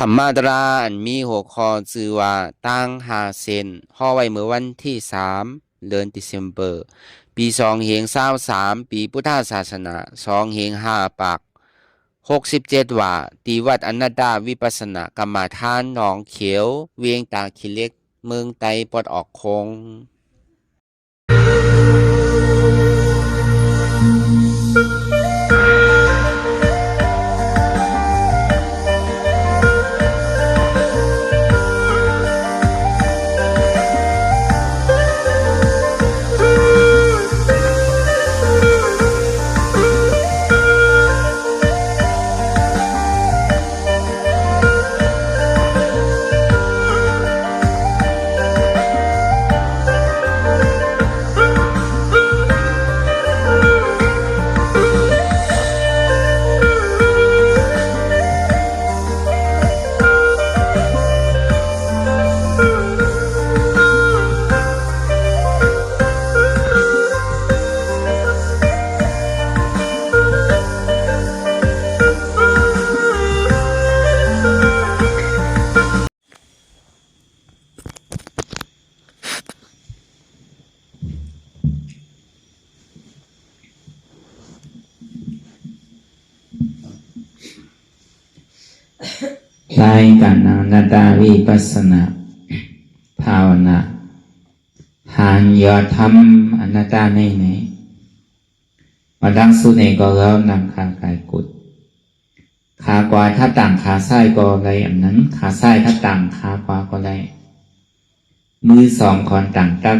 รรมาตราอันมีหัวข้อชื่อว่าตั้งหาเซนห่อไว้เมื่อวันที่3 เดือนธันวาคมปี2523ปีพุทธศาสนา25ปัก67ว่าที่วัดอนันตาวิปัสสนากรรมฐานหนองเขียวเวียงตาขี้เหล็กเมืองไตปอดออกคงรายการอนันตาวิปัสสนาภาวนาหานยอดธรรมอนัตตาในไหนมาดังสุดในก็แล้วนำขากายกุดขากวาถ้าต่างขาซ้ายก็ไรอันนั้นขาซ้ายถ้าต่างขาขวาก็ไรมือสองคอนต่างตัก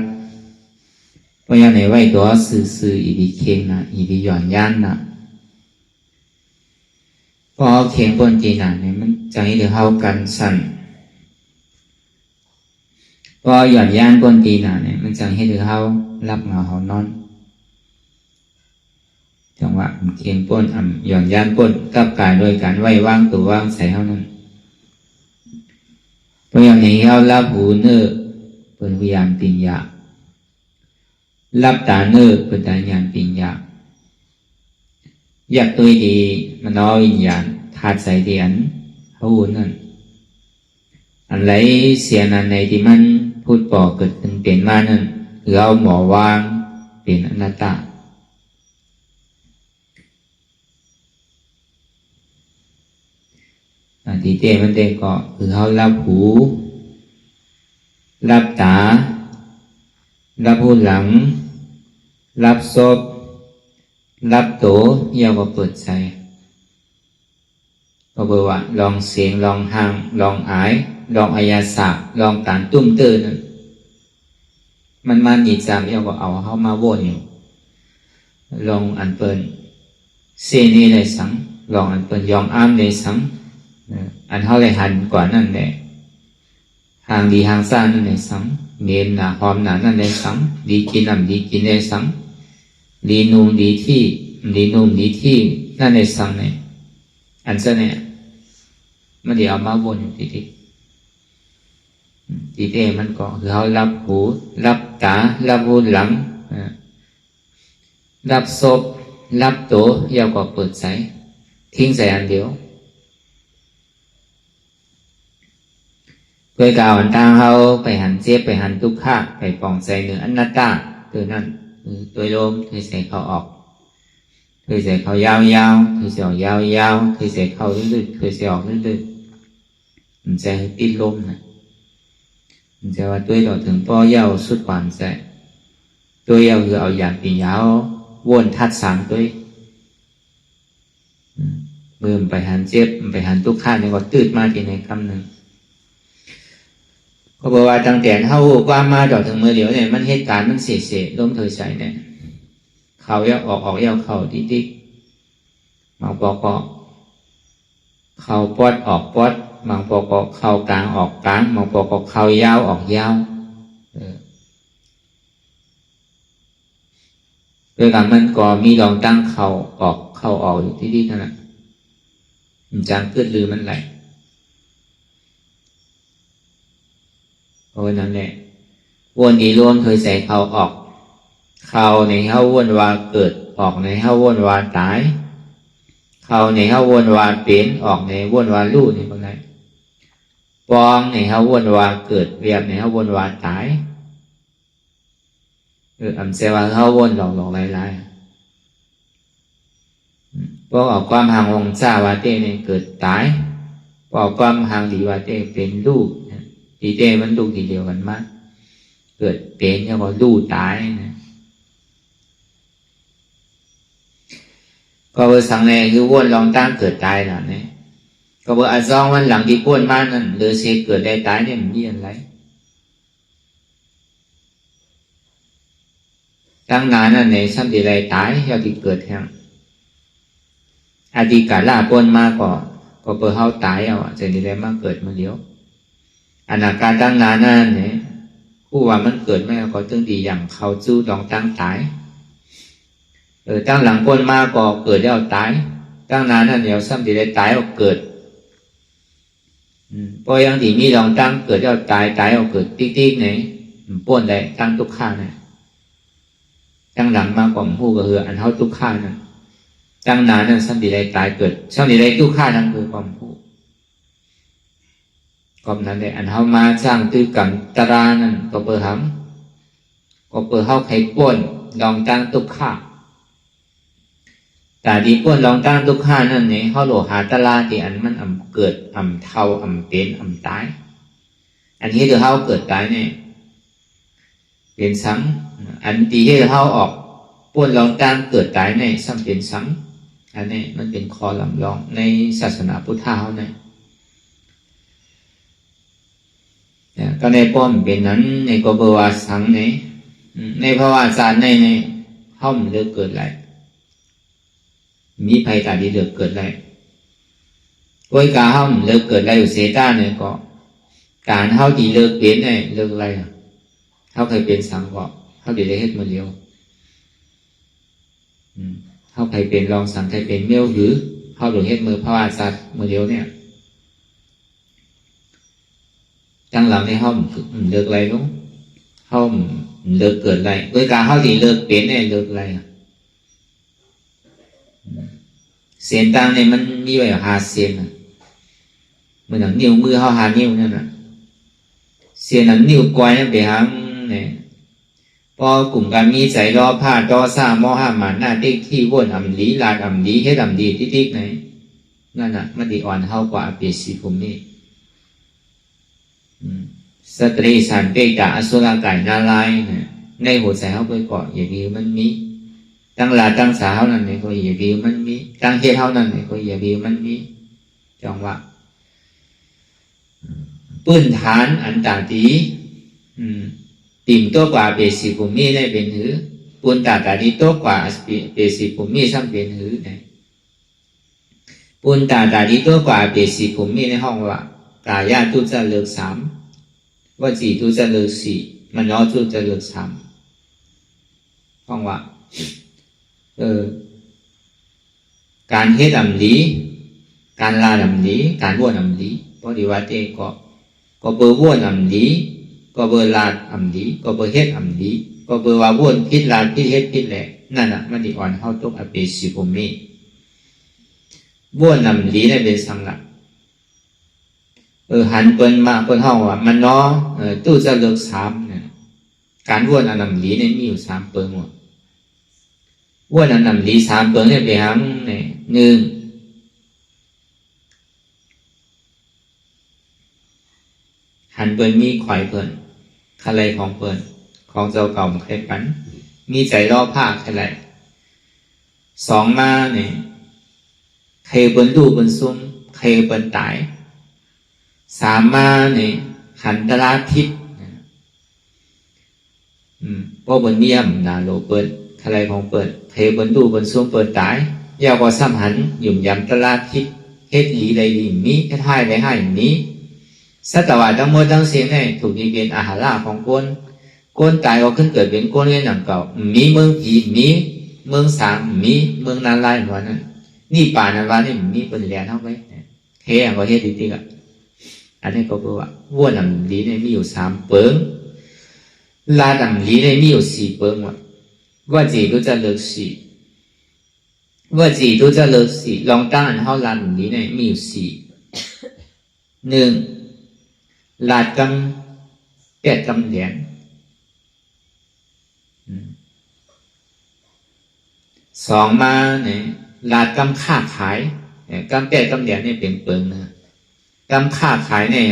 เพราะยังในไว้ตัวสื่ออีดีเค็งนะอีดีหย่อนย่านนะพอเข็งบนจีน่ะเนี่ยมันจะให้ถือเข้ากันสั่นพอหย่อนย่านบนจีน่ะเนี่ยมันจะให้ถือเข้ารับเงาเขานอนจังหวะเข็งป้นหย่อนย่านป้นกับกายโดยการไว้ว่างตัวว่างใส่เท่านั้นเพราะอย่างนี้เขารับหูเนื้อเป็นพยานปิญญารับตาเนื้อเป็นตาญาณปิญญาอยากตัวดีมันน้อยวิญญาณธาตุใส่เดียนเขาหุ่นนั่นอันไรเสียนันในที่มันพูดปอเกิดขึ้นเปลี่ยนมานั่นหรือเอาหมอวางเปลี่ยนอนัตตาที่เต้มันเต้ก็คือเขารับหูรับตารับหูหลังรับศพรับโตเยาวก็เปิดใจก็บอกว่าลองเสียงลองห่างลองอายลองอายาสะลองการตุ้มเตือนมันมาหนีจามเยาวก็เอาเข้ามาวนอยู่ลองอันเปิลเซนีเลยสังลองอันเปิลยองอ้ามเลยสังอันเขาเลยหันกว่านั่นแหละห่างดีห่างซ่านั่นเลยสังเนียนหนาหอมหนานั่นเลยสังดีกินดีกินเลยสังดีนุ่มดีที่นั่นในสังเนี่ยอันเจ้าเนี่ยมันเดี๋ยวเอามาวนอยู่ทีเอมันก็คือเขารับหูรับตารับหูหลังรับศพรับโตยาวก็เปิดใส่ทิ้งใส่อันเดียวโดยกล่าวอันทางเขาไปหันเจ็บไปหันทุกข์ข้าไปปองใส่เนื้ออนัตตาตัวนั้นตัวลมคือใส่เขาออกคือใส่เขายาวคือใส่ออกยาวคือใส่เขาลึกคือใส่ออกลึกมันจะติดลมนะมันจะว่าตัวต่อถึงป้อยาวสุดกว่าใส่ตัวยาวคือเอาอย่างปียาววนทัดสามตัวมือไปหันเจ็บไปหันทุกข้างนี่ก็ตืดมาทีในคำหนึ่งเขาบอกว่าตั้งแต่เขาว่ามาดอกถึงมือเดียวเนี่ยมันเหตุการณ์มันเสียล้มเธอใส่เนี่ยเขายาวออกยาวเข่าติ๊กบางปอกเข่าปอดออกปอดบางปอกเข่ากลางออกกลางบางปอกเข่ายาวออกยาวโดยการมันก็มีลองตั้งเข่าออกอยู่ที่นั่นแหละมันจางเกิดลือมันไหลเพราะนั้นแหละวนนี้รวมเคยใส่เข่าออกเข่าในเข่าวนว่าเกิดออกในเข่าวนว่าตายเข่าในเข่าวนว่าเปลี่ยนออกในวนว่าลู่นี่ก็ได้ ปองในเฮาวนว่าเกิดเวียบในเฮาวนว่าตายอำเสว่าเฮาวนหลอกหลายๆพวกเอาความห่างองค์เจ้าว่าเต้เนี่ยเกิดตายพวกเอาความห่างดีว่าเต้เป็นลูกดีเต้มันลูกทีเดียวกันมากเกิดเป็นแล้วก็ลูกตายนะก็เบอร์สังเนี่ยคือวนลองตั้งเกิดตายน่ะเนี่ยก็เบอร์อาซองวันหลังที่พ้นมานั่นหรือเสกเกิดได้ตายเนี่ยมันมีอะไรตั้งนานนั่นเนี่ยซ้ำที่ไรตายเฮาที่เกิดแห่งอดีตกาลาพ้นมาก็เบอร์เฮาตายเอาจะที่ไรมาเกิดมาเดียวอนาคตตั้งนานนั่นเนี่ยผู้ว่ามันเกิดไม่ก็ตึงดีอย่างเขาจู้ลองตั้งตายตั้งหลังพ้นมาก็เกิดแล้วตายตั้งนานนั่นเดี๋ยวซ้ำที่ไรตายเอาเกิดพอยังที่มีลองตั้งเกิดแล้วตายเอาเกิดติ๊กๆไหนป้นได้ตั้งทุกข้างนะตั้งหลังมาก่อมผู้ก็คืออันเท่าทุกข้างนั้นตั้งนานนั้นซ้ำที่ไรตายเกิดซ้ำที่ไรทุกข้างนั้นคือก่อมผู้ก่อมนั้นเลยอันเท่ามาสร้างตื้อกำตรานั้นก็เปิดหำก็เปิดเท่าไข่ป้นลองตั้งทุกข้างแต่ดีป้นลองตั้งทุกข้านั่นเนี่ยเขาโลหาตลาที่อันมันเกิดเท่าเป็นตายอันนี้คือเขาเกิดตายเนี่ยเป็นสังอันที่ให้เขาออกป้นลองตั้งเกิดตายเนี่ยซ้ำเป็นสังอันนี้มันเป็นคอลำลองในศาสนาพุทธเขาเนี่ยก็ในป้อมเป็นนั้นในกบวาสังเนี่ยในภาวะศาสตร์ในเขามันเลือกเกิดอะไรมีภัยตาดีเลือกเกิดอะไรโดยการเขาเลือกเกิดอะไรอยู่เซต้าเนี่ยก็การเขาที่เลือกเป็นเนี่ยเลือกอะไรเขาเคยเป็นสังก็เขาเดี๋ยวได้เฮ็ดมาเลี้ยวเขาเคยเป็นรองสังเคยเป็นเมี่ยวหรือเขาหลวงเฮ็ดมือพระวาสัตว์มาเลี้ยวเนี่ยตั้งหลังในเขาเลือกอะไรนู้นเขาเลือกเกิดอะไรโดยการเขาที่เลือกเป็นเนี่ยเลือกอะไรเสียนตังเนี่ยมันมีไว้หาเสียนเหมือนหนังนิ้วมือเขาหานิ้วนั่นน่ะเสียนหนังนิ้วก้อยนั่นไปหางเนี่ยพอกลุ่มการมีใจรอผ้าต่อซ่ามอห้าหมันหน้าเด็กที่วนอำลีลาดอำลีเฮ็ดอำดีติ๊กๆไหนนั่นน่ะมันดีอ่อนเท่ากว่าเปียสีผมนี่สตรีสันเปกะอสุรกายนาลายเนี่ยในหัวใจเขาไปเกาะอย่างนี้มันมีตั้งลาตั้งสาวนั่นเนี่ยก็อย่าวิวมันมีตั้งเฮ็ดเท่านั้นเนี่ยก็อย่าวิวมันมีจังว่าปื้นฐานอันตาตีติ่มตัวกว่าเบสิภูมิได้เป็นหือปูนตาดีตัวกว่าเบสิภูมิซ้ำเป็นหือเนี่ยปูนตาดีตัวกว่าเบสิภูมิในห้องว่ากายาตุจะเลิก3ว่าจีตุจะเลิก4มันน้อตุจะเลิก3ห้องว่าการเฮ็ดอำลีการลาอำลีการว่นอำลีเพราะดีว่าเต้ก็เบอร์ว่นอำลีก็เบอร์ลาอำลีก็เบอร์เฮ็ดอำลีก็เบอร์ว่าว่นพิษลาพิษเฮ็ดพิษแหละนั่นน่ะมันดีอ่อนเข้าตกอเปสิภูมิว่นอำลีได้เป็นสังละหันเปิ้นมาเปิ้นห้องว่ามันเนาะตู้จะเลิก3เนี่ยการว่นอำลีเนี่ยมีอยู่3เปิ้งหมดว่านั่นนำดี3เปิงเนี่ยไปหางเนี่ย1หันเปินมีข่อยเปินอะไรของเปินของเจ้าเก่าใครปันมีใจรอบภาคอะไร2มาเนี่ยใครเปินดูเปินซุ่มใครเปินตาย3มาเนี่ยหันตลาทิศเพราะเปินเยี่ยมนาโลเปินอะไรของเปิดเทบนดูบนซุ่มเปิดตายยาวกว่าซ้ำหันหยุ่มยำตลาดทิศเฮ็ดหลีใดหลีนี้เฮ็ดให้ใดให้นี้สัตวะทั้งหมดทั้งเสียงเนี่ยถูกดีเป็นอาหารของคนตายก็ขึ้นเกิดเป็นคนเงี้ยหนังเก่ามีเมืองผีมีเมืองสามมีเมืองนาลายวันนั้นนี่ป่านาลายนี่มีเป็นแหล่เท่าไหมเฮ็ดก็เฮ็ดดีๆอ่ะอันนี้ก็คือว่าวัวหนังลีเนี่ยมีอยู่3เปิงลาดำลีเนี่ยมีอยู่4เปิงว่ะว่าจี都在乐喜ว่าจี都在乐喜ลองตั้งอันเท่าลานนี้เนี่ยมีอยู่4 1 ลาดกำแปดกำเหรียญสองมาเนี่ยลาดกำค้าขายกำแปดกำเหรียญนี่เป็นเปิงนะกำค้าขายเนี่ย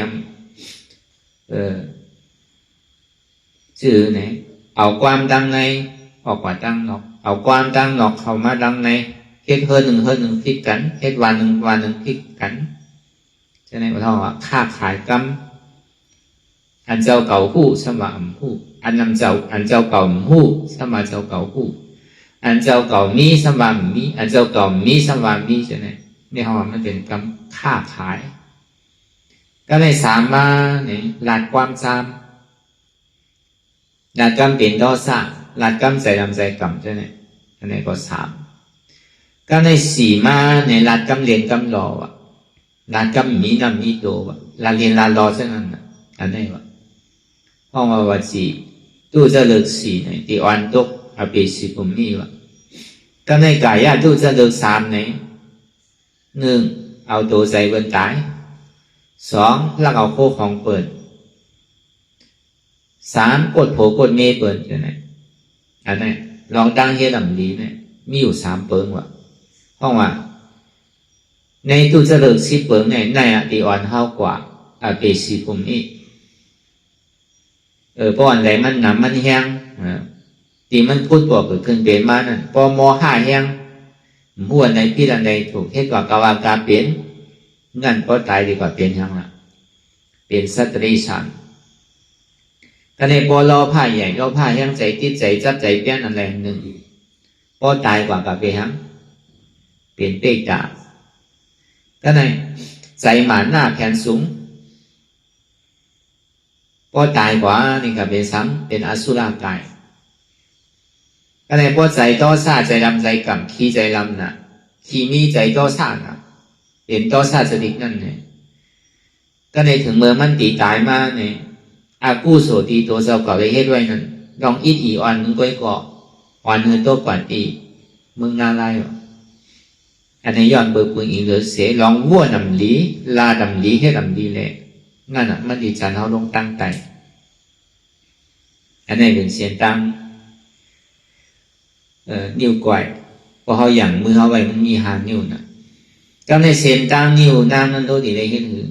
ชื่อเนี่ยเอาความดังในออกกว่าดังนอกเอาความดังนอกเข้ามาดังในเฮ็ดเฮือหนึ่งพลิกกันเฮ็ดวันหนึ่งพลิกกันฉะนั้นเราว่าค้าขายกำอันเจ้าเก่าหู้สมาหู้อันเจ้าเก่าหู้สมาเจ้าเก่าหู้อันเจ้าเก่ามีสมามีอันเจ้าเก่ามีสมามีฉะนั้นนี่เขาว่ามันเป็นกำค้าขายก็ในสามมาเนี่ยหลัดความจำหลัดกำเป็นดอซ่าหลัดกำใจดำใจกำใช่ไหมอันนี้ก็สามก็ในสี่มาเนี่ยหลัดกำเรียนกำรอวะหลัดกำมีนำมีโตวะหลัดเรียนหลัดรอเช่นนั้นอันนี้วะห้องว่าสี่ตู้จะเลิกสี่เนี่ยที่อ่อนตกอาเปสิผมมีวะก็ในกายตู้จะเลิกสามเนี่ยหนึ่งเอาตัวใจบนตายสองลักเอาโคของเปิดสามกดโผกดเมเปิดอยู่ไหนอันนี้ลองตั้งเฮดัมลีเนี่ยมีอยู่สามเปิงว่ะเพราะว่าในตู้จะเลิกสิเปิงเนี่ยในอติอ่อนเท่ากว่าอาเปสิภูมิเพราะอันใดมันหนำมันแห้งตีมันพูดบอกเกิดขึ้นเป็นมานั่นพอมอห้าแห้งหัวในพี่อันใดถูกเฮ็ดกว่ากาวากาเปลี่ยนงั้นก็ตายดีกว่าเป็นยังล่ะเป็นสัตรีสันก็ในพอเราผ้าใหญ่เราผ้าแห้งใจติดใจจับใจเปลี่ยนอันใดหนึ่งก็ตายกว่ากับเป็นยังเปลี่ยนเป๊กจ่าก็ในใจหมาหน้าแขนสูงก็ตายกว่านี่กับเป็นซ้ำเป็นอสุรกายก็ในพอใจต่อซาใจดำใจกำขี้ใจลำน่ะขี้มีใจต่อซาน่ะเป็นต่อซาสติกนั่นเนี่ยก็ในถึงเมื่อมันตีตายมาเนี่ยอากู้โสตีตัวเจ้าเก่าได้เฮ็ดไว้นั่นลองอิดอีอ่อนมึงก้อยเกาะอ่อนเฮือโตก่อนตีมึงนาลายวะอันนี้ย้อนเบิกปืนอีเหลือเสียลองวัวดำลีลาดำลีให้ดำลีเลยงั้นอ่ะมันดีจันเขาลงตั้งใจอันนี้เป็นเสียงตั้งนิ้วก้อยพอเขาหยั่งมือเขาไว้มันมีหานิ้วน่ะก็ในเส้นตั้งนิ้วนางนั้นโดดีได้เห็นหรือ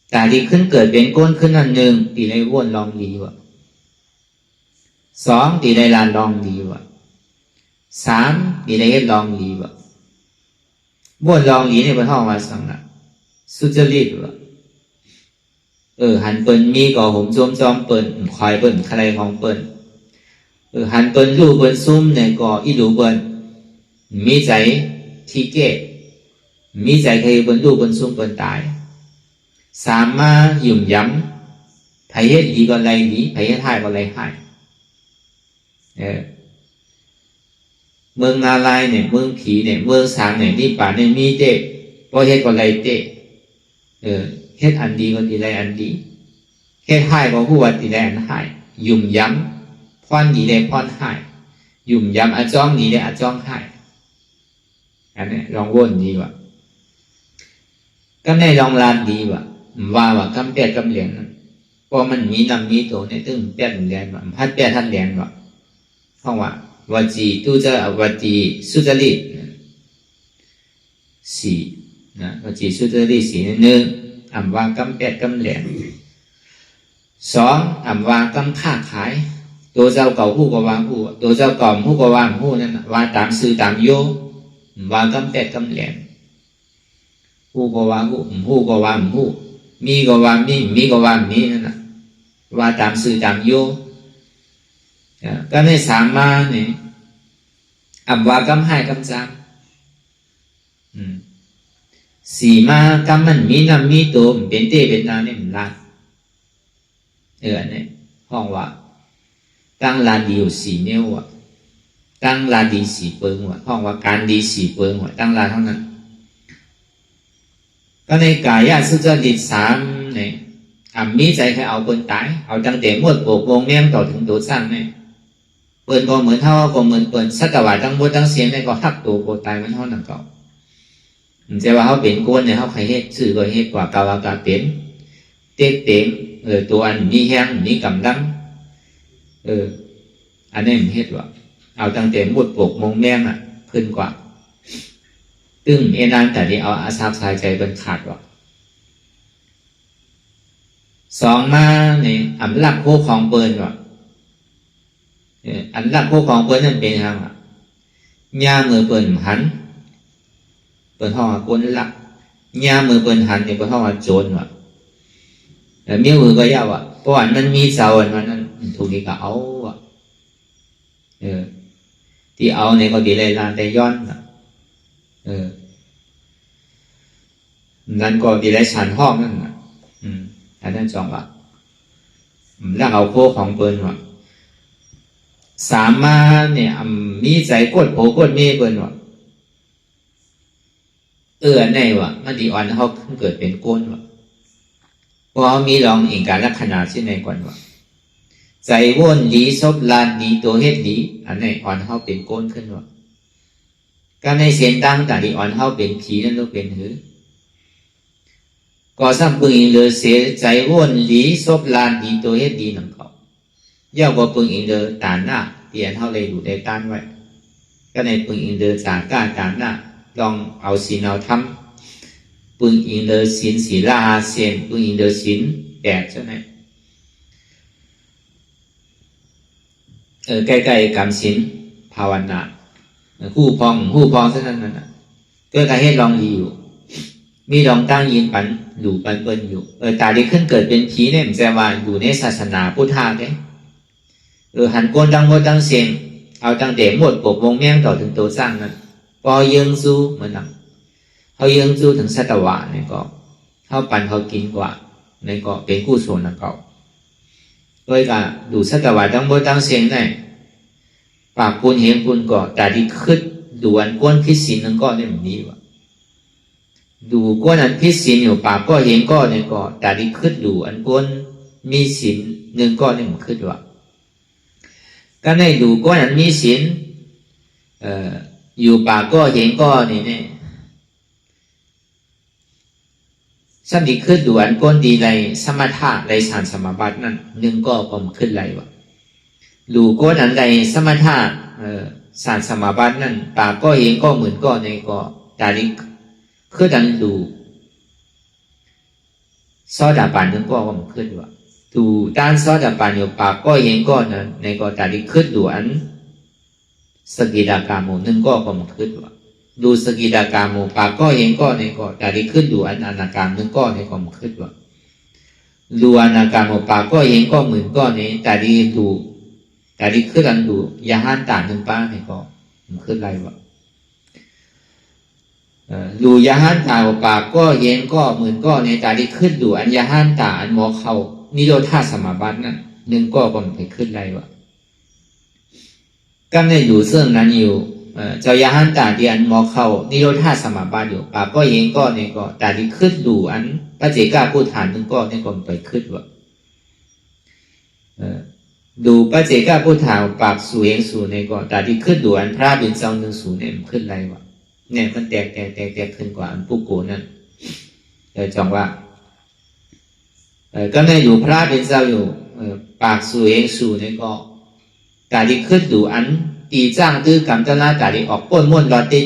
แต่ที่ขึ้นเกิดเป็นก้นขึ้นอันหนึ่งตีได้วนลองดีวะสองตีได้ลานลองดีวะสามตีได้เฮ็ดลองดีวะวนลองดีในบนห้องว่าสังละสุจริตวะหันเปิ้นมีก่อผมจอมเปิ้นคอยเปิ้นใครของเปิ้นหันเปิ้นรูเปิ้นซุ่มในก่ออีรูเปิ้นมีใจที่เก้มีใจใครเปิ้นรูเปิ้นซุ่มเปิ้นตายสามมาหยุ่มย้ำไผเฮ็ดดีก็ไรดีไผเฮ็ดให้ก็ไรให้เมืองนาลายเนี่ยเมืองผีเนี่ยเมืองสางเนี่ยนี่ป่าเนี่ยมีเต้ก็เฮ็ดก็ไรเต้เฮ็ดอันดีก็ดีไรอันดีเฮ็ดให้ก็ผู้ว่าดีไรอันให้หยุ่มย้ำพรดีไรพรให้หยุ่มย้ำอาจ้องดีไรอาจ้องให้อันนี้ลองวนดีว่ะก็ในลองลานดีว่ะว่ากำแปดกำเหลียงพอมันมีนำมีตัวในตึ้งแปดเหรียญว่ะพัดแปดท่านเหรียญว่ะเพราะว่าวจีตู้จะวจีสุจริตสี่นะวจีสุจริตสี่หนึ่งว่ากำแปดกำเหรียญสองว่ากำค้าขายตัวเจ้าเก่าผู้ก็ว่าผู้ตัวเจ้าเก่าผู้ก็ว่าผู้นั่นว่าตามสื่อตามโยว่ากำแปดกำเหรียญผู้ก็ว่าผู้ก็ว่าผู้มีก็ว่ามีก็ว่ามีนั่นนะว่าตามสื่อตามโยก็ในสามมาเนี่ยว่ากำให้กำจามสี่มากำมันมีน้ำมีตัวเป็นเต้เป็นนาเนี่ยมันลาเนี่ยห้องว่าตั้งลานดีอยู่สี่นิ้วตั้งลานดีสี่เปิงห้องว่าการดีสี่เปิงตั้งลานเท่านั้นก็ในกายสุจริตสามเนี่ยมีใจใครเอาคนตายเอาตั้งแต่มวดโปกวงแนมต่อถึงตัวสร้างเนี่ยเปิดก็เหมือนเท่าก็เหมือนเปิดสัตวาตั้งมวดตั้งเสียงเนี่ยก็หักตัวโกตายมันเท่านั้นก็แต่ว่าเขาเป็นก้นเนี่ยเขาใครเฮ็ดสื่อก็เฮ็ดกว่ากาวากาเป็น เต็กเต็งตัวอันมีแห้งมีกำลังอันนี้มันเฮ็ดว่าเอาตั้งแต่มุดปกมงแมงขึ้นกว่าตึ้งนานแต่ที่เอาอาสาบสายใจเป็นขาดว่าสองมาเนี่ยอันลักโคของเปิ้นว่าอันลักโคของเปิ้นนั่นเป็นทางย่ามือเปิ้นหันเปิ้นห้องก้นลักย่ามือเปิ้นหันเนี่ยเปิ้นห้องโจรว่ะแต่เมียมือก็ยาวเพราะว่ามันมีเสาอันนั้นถูกดีก็เอาที่เอาเนี่ยก็ดีเลยลานแต่ย้อนนั่นก็ดีเลยฉันห้องนั่นอันนั้นจองว่าแล้วเอาโคของเปิ้นว่าสามมาเนี่ยมีใจกดโผกดเมเปิ้นว่าในว่ามันดีอ่อนเขาเกิดเป็นก้นว่าเพราะมีลองเองการลักษณะเช่นในก่อนว่าใจวนดีซบลานดีตัวเฮ็ดดีอันนี้อ่อนเขาเป็นก้นขึ้นว่าการในเสียงตั้งแต่ดีอ่อนเขาเป็นผีนั่นก็เป็นหือก็ซ้ำปึงอินเดอเสียใจวนดีซบลานดีตัวเฮ็ดดีหนังเขาย่อกว่าปึงอินเดอตานหน้าเตียนเขาเลยอยู่ได้ต้านไว้ก็ในปึงอินเดอจากก้าตานหน้าลองเอาศีลเอาทำปึงอินเดอศีลศีลาเซียนปึงอินเดอศีลแปดใช่ไหมใกล้ๆกรรมศีลภาวนาผู้พองเท่านั้นน่ะก็การให้ลองดีอยู่มีลองตั้งยินปันหลู่ปันเปิ้นอยู่ตาดีขึ้นเกิดเป็นผีเนี่ยมันจะว่าอยู่ในศาสนาพุทธะเนี่ยหันโกนดังโมดังเสียงเอาตั้งแต่หมดปกวงแม่งต่อถึงตัวสร้างนั้นพอยังสู้เหมือนนั้นเขายังสู้ถึงสัตวะเนี่ยก็เขาปันเขากินกว่าเนี่ยก็เป็นกู้ส่วนนะเขาด้วยการดูสัตวะดังโมดังเสียงเนี่ยปากคุณเห็นคุณก็แต่ดีขึ้นดูอันก้นพิสินนั่นก็เนี่ยมันนี้ว่ะดูก้นอันพิสินอยู่ปากก็เห็นก็เนี่ยก็แต่ดีขึ้นดูอันก้นมีสินหนึ่งก็เนี่ยมันขึ้นว่ะก็ในดูก้นอันมีสินอยู่ปากก็เห็นก็เนี่ยสัมดีขึ้นดูอันก้นดีไรสมถะไรฌานสมาบัตินั่นหนึ่งก็มันขึ้นไรว่ะดูก้นอันไรสมถะฌานสมาบัตินั่นปากก็เห็นก็เหมือนก็ในก็แต่ดีขึ้นอันดูซอดาปานหนึ่งก็มันขึ้นว่ะดูด้านซอดาปานอยู่ปากก็เห็นก็นั้นในก็แต่ดีขึ้นดูอันสกิดากามูหนึ่งก็มันขึ้นว่าดูสกิดากามูปากก็เห็นก็ในก็แต่ดีขึ้นดูอันอนาการหนึ่งก็ในก็มันขึ้นว่าดูอนาการมูปากก็เห็นก็เหมือนก็ในแต่ดีดูแต่ดีขึ้นอันดูยาหันตาหนึ่งป้าในก็มันขึ้นไรวะดูยาหันตาปากก็เห็นก็เหมือนก็ในแต่ดีขึ้นดูอันยาหันตาอันหมอเขานิโรธาสมาบัตินั่นหนึ่งก็มันไปขึ้นไรวะก็ในอยู่ซึ่งนั้นอยู่เจ้ายาหันตาที่อันมอเข้านิโรธาสมาบัติอยู่ปากก็เองก็เนี่ยก็แต่ที่ขึ้นดูอันพระเจก้าผู้ฐานนึงก็เนี่ยก็ไปขึ้นว่าดูพระเจก้าผู้ฐานปากสู่เองสู่เนี่ยก็แต่ที่ขึ้นดูอันพระบิณฑหนึ่งสู่เนี่ยมันขึ้นไรวะเนี่ยมันแตกขึ้นกว่าอันผู้โกนั่นจองว่าก็ในอยู่พระบิณฑอยู่ปากสู่เองสู่เนี่ยก็แต่ที่ขึ้นดูอันตีจ้างตื้อกำจันลาแต่ที่ออกป้นม้วนรอดเต้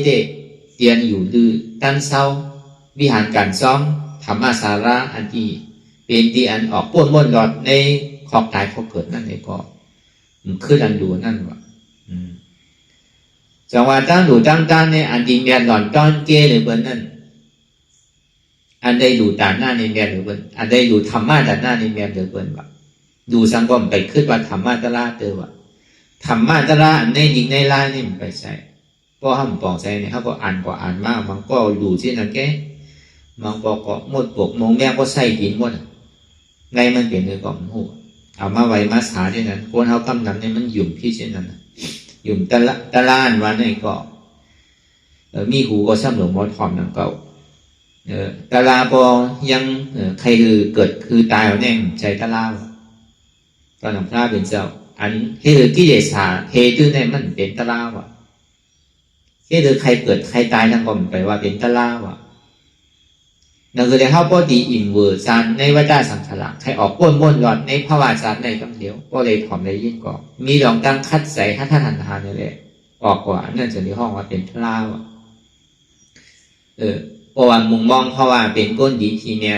เตียนอยู่ดื้อตั้นเศร้าวิหารการซ้อมธรรมสาระอันที่เป็นที่อันออกป้นม้วนรอดในขอบตายเขาเกิดนั่นเองก็ขึ้นอันดูนั่นวะจังหวะตั้งดูตั้งต้านในอันที่เมียหล่อนต้อนเกหรือเบอร์นั่นอันได้ดูตาหน้าในเมียหรือเบอร์อันได้ดูธรรมะตาหน้าในเมียหรือเบอร์วะดูสังคมไปขึ้นว่าธรรมะตะลาเตอวะธรรมะตะละในยิงในลายนี่มันไปใช่เพราะห้ามปองใจเนี่ยเขาก็อ่านมากมันก็ดูที่นั่นแกมันก็หมดปกมองแม่ก็ใส่ดินหมดในมันเปลี่ยนเลยก็หูเอามาไว้มาสาที่นั้นคนเขากำลังเนี่ยมันหยุ่มที่เช่นนั้นหยุ่มตะล่านวันนี่ก็มีหูก็ซ้ำหลวงมอทอมนั่นก็ตะลาพอยังใครคือเกิดคือตายเอาแน่ใจตะลาก็หลวงพระเป็นเจ้าอันเฮ้ยกิเลสเฮตุเนี่ยมันเป็นตะลาวะเฮ้ยใครเกิดใครตายทั้งก็มันไปว่าเป็นตะลาวะ นั่นคือได้เข้าพอดีอิ่มเวอร์ซานในวัฏสังขารใครออกป้นม้วนหลอดในภาวะจานในคำเดียวก็เลยถอมได้ยิ่งกว่ามีดองตั้งคัดใส่ถ้าท่านทานนี่แหละออกกว่านั่นจะในห้องว่าเป็นพลาวเพราะว่ามุงมองเพราะว่าเป็นก้นดีทีเมีย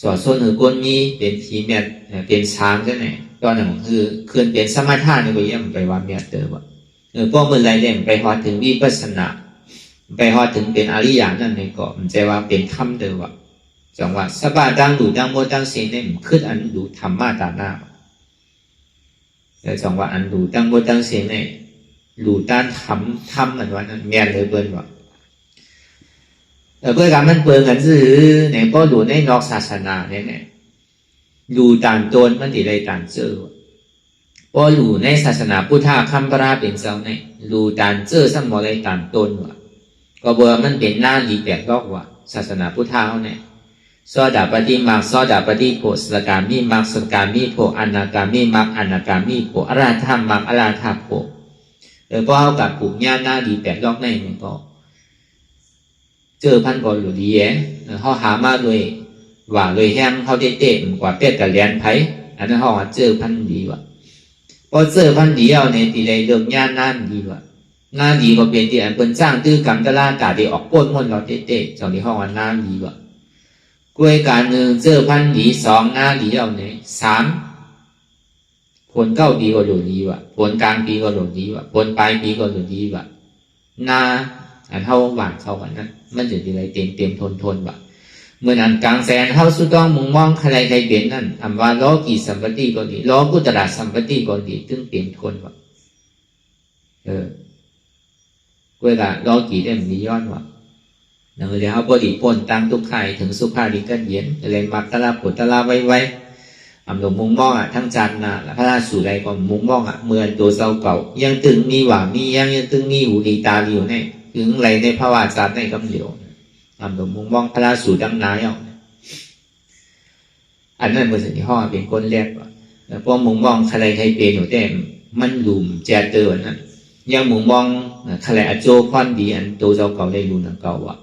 สอดส้นหรือก้นมีเป็นทีเมียเป็นช้างใช่ไหมตอนนั้นคือคืนเป็นสมถะนี่ก็ยังไปว่าเมียเตอว่าพวกเมื่อไรเนี่ยไปฮอดถึงวิปัสสนาไปฮอดถึงเป็นอริยะนั่นเองก็มันจะว่าเป็นธรรมเด้อว่าจังว่าสบายดังดูดังโมดังเสียงเนี่ยมันขึ้นอันดูธรรมะตาหน้าจังว่าอันดูดังโมดังเสียงเนี่ยดูด้านธรรมเหมือนว่านั้นเมียเลยเปิ้นว่าเพื่อการมันเปิงกันซื้อเนี่ยก็ดูในนอกศาสนาเนี่ยดูต่างตนมันติได้ต่างเจอพออยู่ในศาสนาพุทธะคำพระเป็นเจ้าเนี่ยดูต่างเจอสมอได้ต่างตนว่าก็เบอร์มันเป็นหน้าดีแปลกลอกว่าศาสนาพุทธะเนี่ยโสดาปฏิมักโสดาปฏิโพสกามิมักสกามิโพอนาคามิมักอนาคามิโพอรหันธรรมมักอรหันธโพพอเอากับกลุ่มญาณหน้าดีแปลกลอกในมันก็เจอพันก่อนหลุดดีเขาหามาเลยว่าเลยแห้งเขาได้เตะกว่าเป็ดกับเลียนไผ่อันนั้นเขาว่าเจอพันดีว่ะพอเจอพันดีเอาในตีเลยเริ่มย่านนั่นดีว่ะหน้าดีก็เป็นที่อันเป็นจ้างตื้อกำตะล่ากาดีออกป้นม้วนเราเตะจากที่ห้องว่าหน้าดีว่ะกล้วยการหนึ่งเจอพันดีสองหน้าดีเอาเนี่ยสามผลเก้าปีก็หลุดดีว่ะผลกลางปีก็หลุดดีว่ะผลปลายปีก็หลุดดีว่ะหน้าอันเท่าหวานเข้ากันนั้นมันจะดีอะไรเต็มทนว่ะเมื่อนั้นกลางแสนเท่าสุดต้องมุงมองใครใครเป็นนั่นอำว่าล้อกี่สัมปติก็ดีล้อกุตระสัมปติก็ดีตึงเต็มทนว่ะเวลาล้อกี่ได้มีย้อนว่ะนั่นเลยเขาบริปนตั้งทุกข่ายถึงสุภาพดีกันเย็นเลยมักตะลาปวดตะลาไว้อำลงมุงมองทั้งจันนะพระราชูไรก็มุงมองเมื่อตัวเศร้าเก่ายังตึงมีหวังมียังตึงมีหูดีตาเหลียวเนี่ยถึงไรในภาวะจารในกำเหลียวอำลงมุงมองพระราชูดังน้ายเอาอันนั้นเมื่อสิ่งที่ห่อเป็นก้นแรกว่ะแล้วพอมุงมองใครใครเป็นอยู่แต่มันหลุมแจเตอร์นั่นยังมุงมองใครอโจควันดีอันตัวเจ้าเก่าได้รู้นังเก่าว่ะ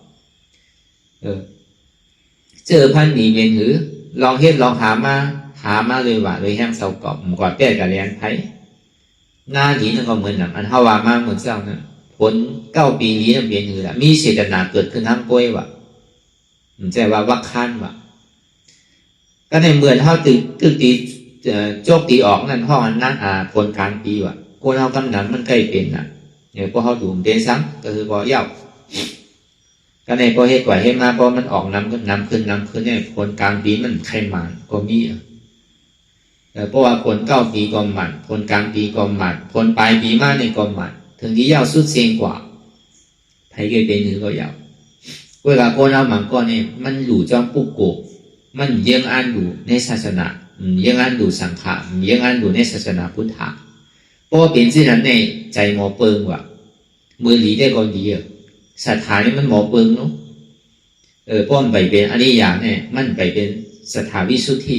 เจอพันดีเป็นหือลองเฮ็ดลองหามาเลยว่าเลยแห้งเศร้าเก่าผมกอดแป้กับเลียนไผ่หน้าดีนั่นก็เหมือนหนังอันฮาวามาเหมือนเจ้านั่นผล9 ปีนี้นั่นเป็นหือละมีเจตนาเกิดขึ้นทั้งป่วยว่ะมันใจว่าวักคันว่ะก็ในเหมือนเขาตึกตีโจกตีออกนั่นห้องนั่นผลกลางปีว่ะคนเขากำนันมันใกล้เป็นน่ะเนี่ยพอเขาดูมเป็นซ้ำก็คือพอเย้าก็ในพอเฮ็ดไหวเฮ็ดมาพอมันออกน้ำขึ้นเนี่ยผลกลางปีมันไข่หมันก็มีเพราะว่าผล9 ปีก็หมันผลกลางปีก็หมันผลปลายปีมาเนี่ยก็หมันถึงที่เย้าสุดเสียงกว่าไผเกยเป็นหรือก็เย้าเวลาคนเราหมันก็เนี่ยมันหลู่จอมปุ๊กโกมันยังอ่านอยู่ในศาสนายังอ่านอยู่สังขารยังอ่านอยู่ในศาสนาพุทธะเพราะเป็นสิ่งนั้นในใจหมอเปิงว่ะมือหลีได้ก็ดีศรัทธานี่มันหมอเปิงเนาะเพราะมันไปเป็นอริยะเนี่ยมันไปเป็นศรัทธาวิสุทธิ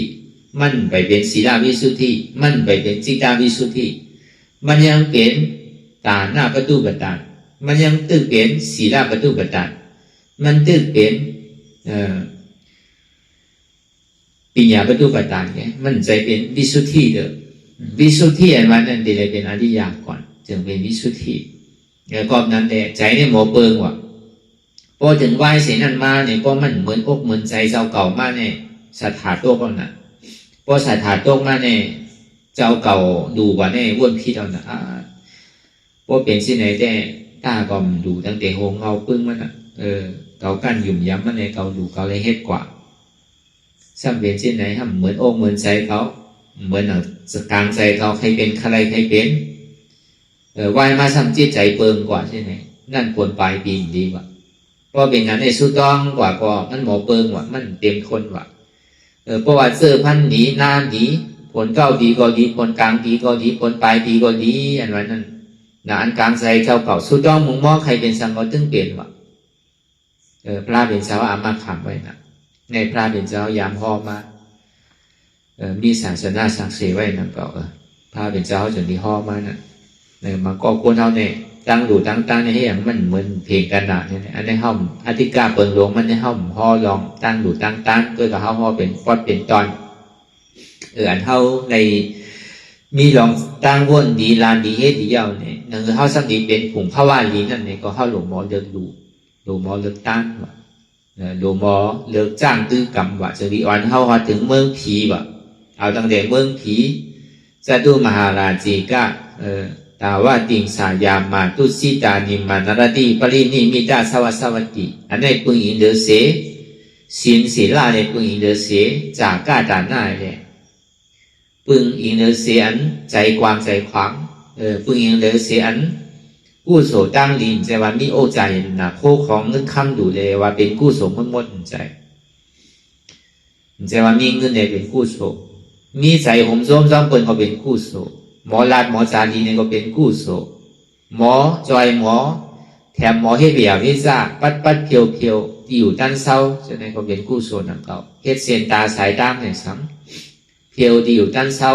มันไปเป็นศีลวิสุทธิมันไปเป็นจิตตวิสุทธิมันยังเป็นตาหน้าประตูปตานมันยังตึกเป็นศีลประตูปตานมันตึกเป็นปัญญาประตูปตานเนี่ยมันใจเป็นวิสุทธิเด้อวิสุทธิอันวันนั้นเลยเป็นอริยะก่อนจึงเป็นวิสุทธิแล้วก็นั้นแหละใจเนี่ยหมอเปิงว่ะพอถึงไหวเสียนั่นมาเนี่ยก็มันเหมือนอกเหมือนใจเจ้าเก่ามาเนี่ยศรัทธาโตก็น่ะพอศรัทธาโตมาเนี่ยเจ้าเก่าดูว่าเนี่ยวนพิษเอาน่ะพอเป็นสิ่งไหนแต่ตาก็ดูตั้งแต่โหงเงาปึ้งมันน่ะเก่ากันหยุ่มย้ำมันเนี่ยเก่าดูเก่าเลยเฮ็ดกว่าซ้ำเป็นสิ่งไหนทำเหมือนอกเหมือนใจเขาเหมือนกลางใจเขาใครเป็นใครเป็นวายมาซ้ำจิตใจเปิงกว่าใช่ไหมนั่นควรปลายปีดีกว่าเพราะเป็นนั้นในสุดต้องกว่าก็มันหมอเปิงว่ะมันเต็มคนว่ะเพราะว่าเสื้อพันดีนานดีผล9 ปีก็ดีผลกลางปีก็ดีผลปลายปีก็ดีอันนั้นอันกลางใจเจ้าเก่าสุดต้องมุงมองใครเป็นสังก็ตึงเปลี่ยนว่ะพระเป็นเจ้าอามาขำไว้นะในพระเป็นเจ้ายามพ่อมามีศาสนาสังเสไว้นั่นก็พระเป็นเจ้าจนที่ห่อมานะเนี่ยมันก็ควรเอาเนี่ย ตั้งดูตั้งตั้งในให้อย่างมันเหมือนเพลงกันดาเนี่ยอันนี้ห้องอธิกาเปิงหลวงมันในห้องห่อลองตั้งดูตั้งตั้งด้วยกับห่อเป็นฟอดเป็นตอนอันเฮาในมีลองตั้งวนดีลานดีเฮ็ดดีเยาวเนี่ยนั่นคือเฮาสักดีเป็นผงภาวะลีนั่นเนี่ยก็เฮาหลวงหมอเลือกดูหมอเลือกตั้งว่ะดูหมอเลือกจ้างตื้อกรรมว่ะจะดีอ่อนเฮาถึงเมืองผีว่ะเอาตั้งแต่เมืองผีจะดูมหาราจีก็ตาวาติงสายามาตุสิตานิมานารติปรินิมิตาสวัสวัติอันนี้ปึงอินเดเสสินศีลาเนี่ยปึงอินเดเสจากกาดานาเนี่ยปึงอินเดเสอันใจกว้างใจขวางปึงอินเดเสอันกู้โสตั้งลินใจว่ามีโอใจนะโคของเงินคำดูเลยว่าเป็นกู้โสมดใจใจว่ามีเงินเนี่ยเป็นกู้โสมีใจห่มซ้อมซ้อมเปิลก็เป็นกู้โสหมอลาดหมอจารีเนี่ยก็เป็นกู้โสหมอจอยหมอแถมหมอเฮเบียวิซ่าปัดเพียวที่อยู่ด้านเศร้าจะไหนก็เป็นกู้โสนังเก่าเฮ็ดเส้นตาสายตามเนี่ยสังเพียวที่อยู่ด้านเศร้า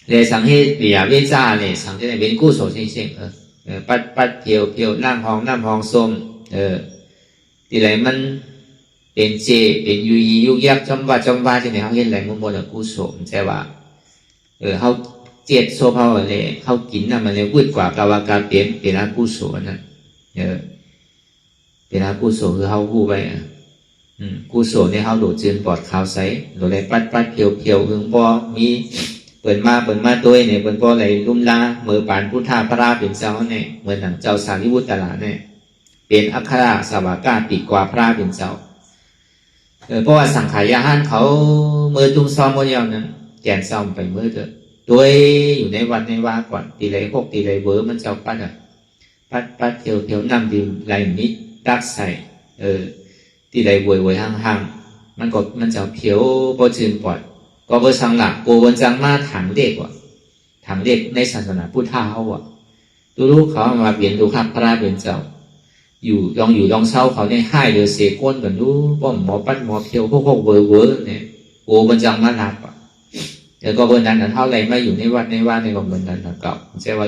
เลยสังเฮ็ดเบียวิซ่าเนี่ยสังจะไหนเป็นกู้โสเช่นปัดเพียวน้ำห้องส้มที่ไหนมันเป็นเจเป็นยุยักจำว่าที่ไหนเขาเห็นอะไรมุ่งบนกู้โสมใช่ว่าเขาเจ็ดโซเฮาเลยเขากินน่ะมันเลยวุดกว่ากาวากาเป็นอากู้โสนั่นเป็นอากู้โสคือเขากู้ไปกู้โสเนี่ยเขาโดดจืนปอดขาวใสโดดอะไรปัดเพียวถึงบ่มีเปิดมาตัวเนี่ยเปิดบ่อะไรลุ่มลาเมื่อปานพุทธาพระราเป็นเจ้าเนี่ยเหมือนหนังเจ้าสารีบุตรตลาเนี่ยเป็นอัคราสวากาปีกว่าพระเป็นเจ้าเพราะว่าสังขายาหันเขาเมื่อตุ้งซ้อมโมเดลนั้นแกนซ้อมไปเมื่อเถอะด้วยอยู่ในวันในว่าก่อนตีไรหกตีไรเบอร์มันเจ้าปัดเพียวนำดีไรนิดดักใส่ตีไรวยห่างมันเจ้าเพียวพอจืนปอดก็เบอร์สังหลักโกวันจังมาถังเด็กว่ะถังเด็กในศาสนาพุทธเขาว่ะลูกเขามาเปลี่ยนดูข้าพระเป็นเจ้าอยู่ลองเศร้าเขาเนี่ยให้เดือเสียก้นกันดูว่าหมอปัดหมอเพียวพวกเวอร์เนี่ยโอ้มันจังมาหลับอ่ะแต่ก็เบอร์นั้นเท่าไรไม่อยู่ในวัดในก็เหมือนนั้นเก่าใช่ว่า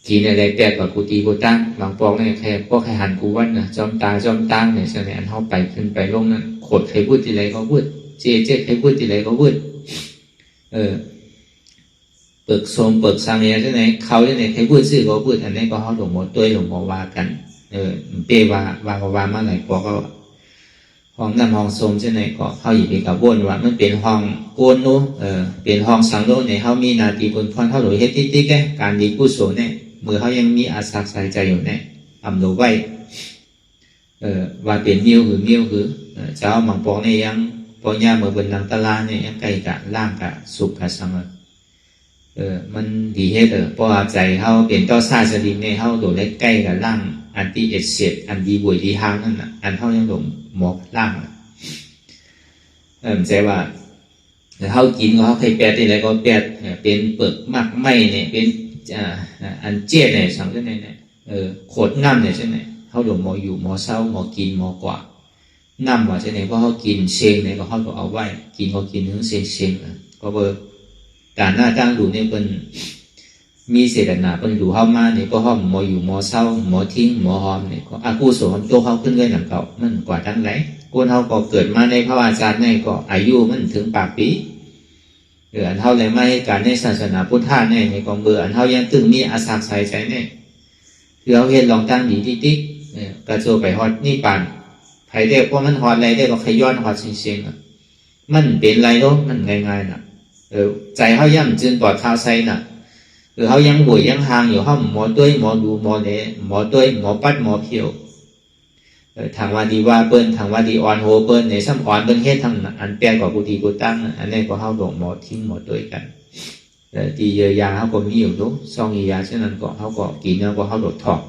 กีในอะไรแต่กับกูตีกูตั้งบางปองเนี่ยแค่พวกใครหันกูวัดนะจอมตั้งเนี่ยใช่ไหมอันเท่าไปขึ้นไปลงนั้นขดใครพูดทีไรเขาพูดเจ๊ใครพูดทีไรเขาพูดเปิกโสมเปิกสังเนี่ยใช่ไหมเขาใช่ไหมใครพูดซื่อเขาพูดอันนี้ก็เขาหลงหมดตัวหลงหมอว่ากันเปว่ามาไหนพอก็ห้องน้ำห้องโสมใช่ไหมก็เขาอยู่ในกับวนว่ามันเป็นห้องโกนนู้เป็นห้องสังโลเนี่ยเขามีนาทีบนพรเขาหลุยเฮ็ดติ๊กแกการดีกุศลเนี่ยมือเขายังมีอาศักใส่ใจอยู่เนี่ยอำนวยไว้ว่าเป็นนิ้วคือเจ้ามังปองเนี่ยยังปองยาเมื่อบนนังตะลาเนี่ยยังใกล้กับล่างกับสุขกับสังมันดีเฮ็ดเพราะว่าใจเขาเป็นต่อซาสลิมเนี่ยเขาโดดได้ใกล้กับล่างอันที่เอเสดอันดีบวยดีหางนั่นน่ะอันเขายังหลงหมอกล่างใจว่าเขากินเขาเคยแปดที่ไหนก็แปดเป็นเปลือกมากไม่เนี่ยเป็นอันเจี๊ยเนี่ยสังเกตเนี่ยโคตรน้ำเนี่ยใช่ไหมเขาหลงหมออยู่หมอเศร้าหมอกินหมอกว่าน้ำว่าใช่ไหมเพราะเขากินเชงเนี่ยก็เขาต้องเอาไว้กินเขากินถึงเชงก็เบอร์การหน้าตั้งดูเนี่ยเป็นมีเสดนาเป็นดูเข้ามาเนี่ยก็ห้องหมออยู่หมอเศร้าหมอทิ้งหมอหอมเนี่ยก็อากูโสมตัวเขาขึ้นเลยหนังเก่ามันกว่าทั้งไหนคนเขาก็เกิดมาในพระวาจารย์เนี่ยก็อายุมันถึงปากปีอันเท่าไรไม่ให้การในศาสนาพุทธะเนี่ยในกองเบื่ออันเท่ายังตึงมีอาศักใส่ใจเนี่ยคือเขาเห็นลองตั้งดีติ๊กกระโจไปฮอดนี่ปั่นไผ่เด็กเพราะมันฮอดอะไรได้ก็ขย้อนฮอดเสียงมันเป็นไรเนาะมันง่ายๆน่ะใจเขาย่ำจืนปอดข้าวไซน่ะเขายังบวยยังห่างอยู่ห้องหมอต้วยหมอดูหมอเละหมอต้วยหมอปัดหมอเพียวทางว่าดีว่าเปิ้นทางว่าดีอ่อนโหเปิ้นในซ้ำอ่อนเปิ้นเฮ็ดทางอันแปลกกว่ากูตีกูตั้งอันนี้ก็เขาหลงหมอทิ้งหมอต้วยกันตีเยียวยาเขาก็มีอยู่ทุกซองยาเช่นนั้นก็เขาก็กินแล้วก็เขาหลดถอก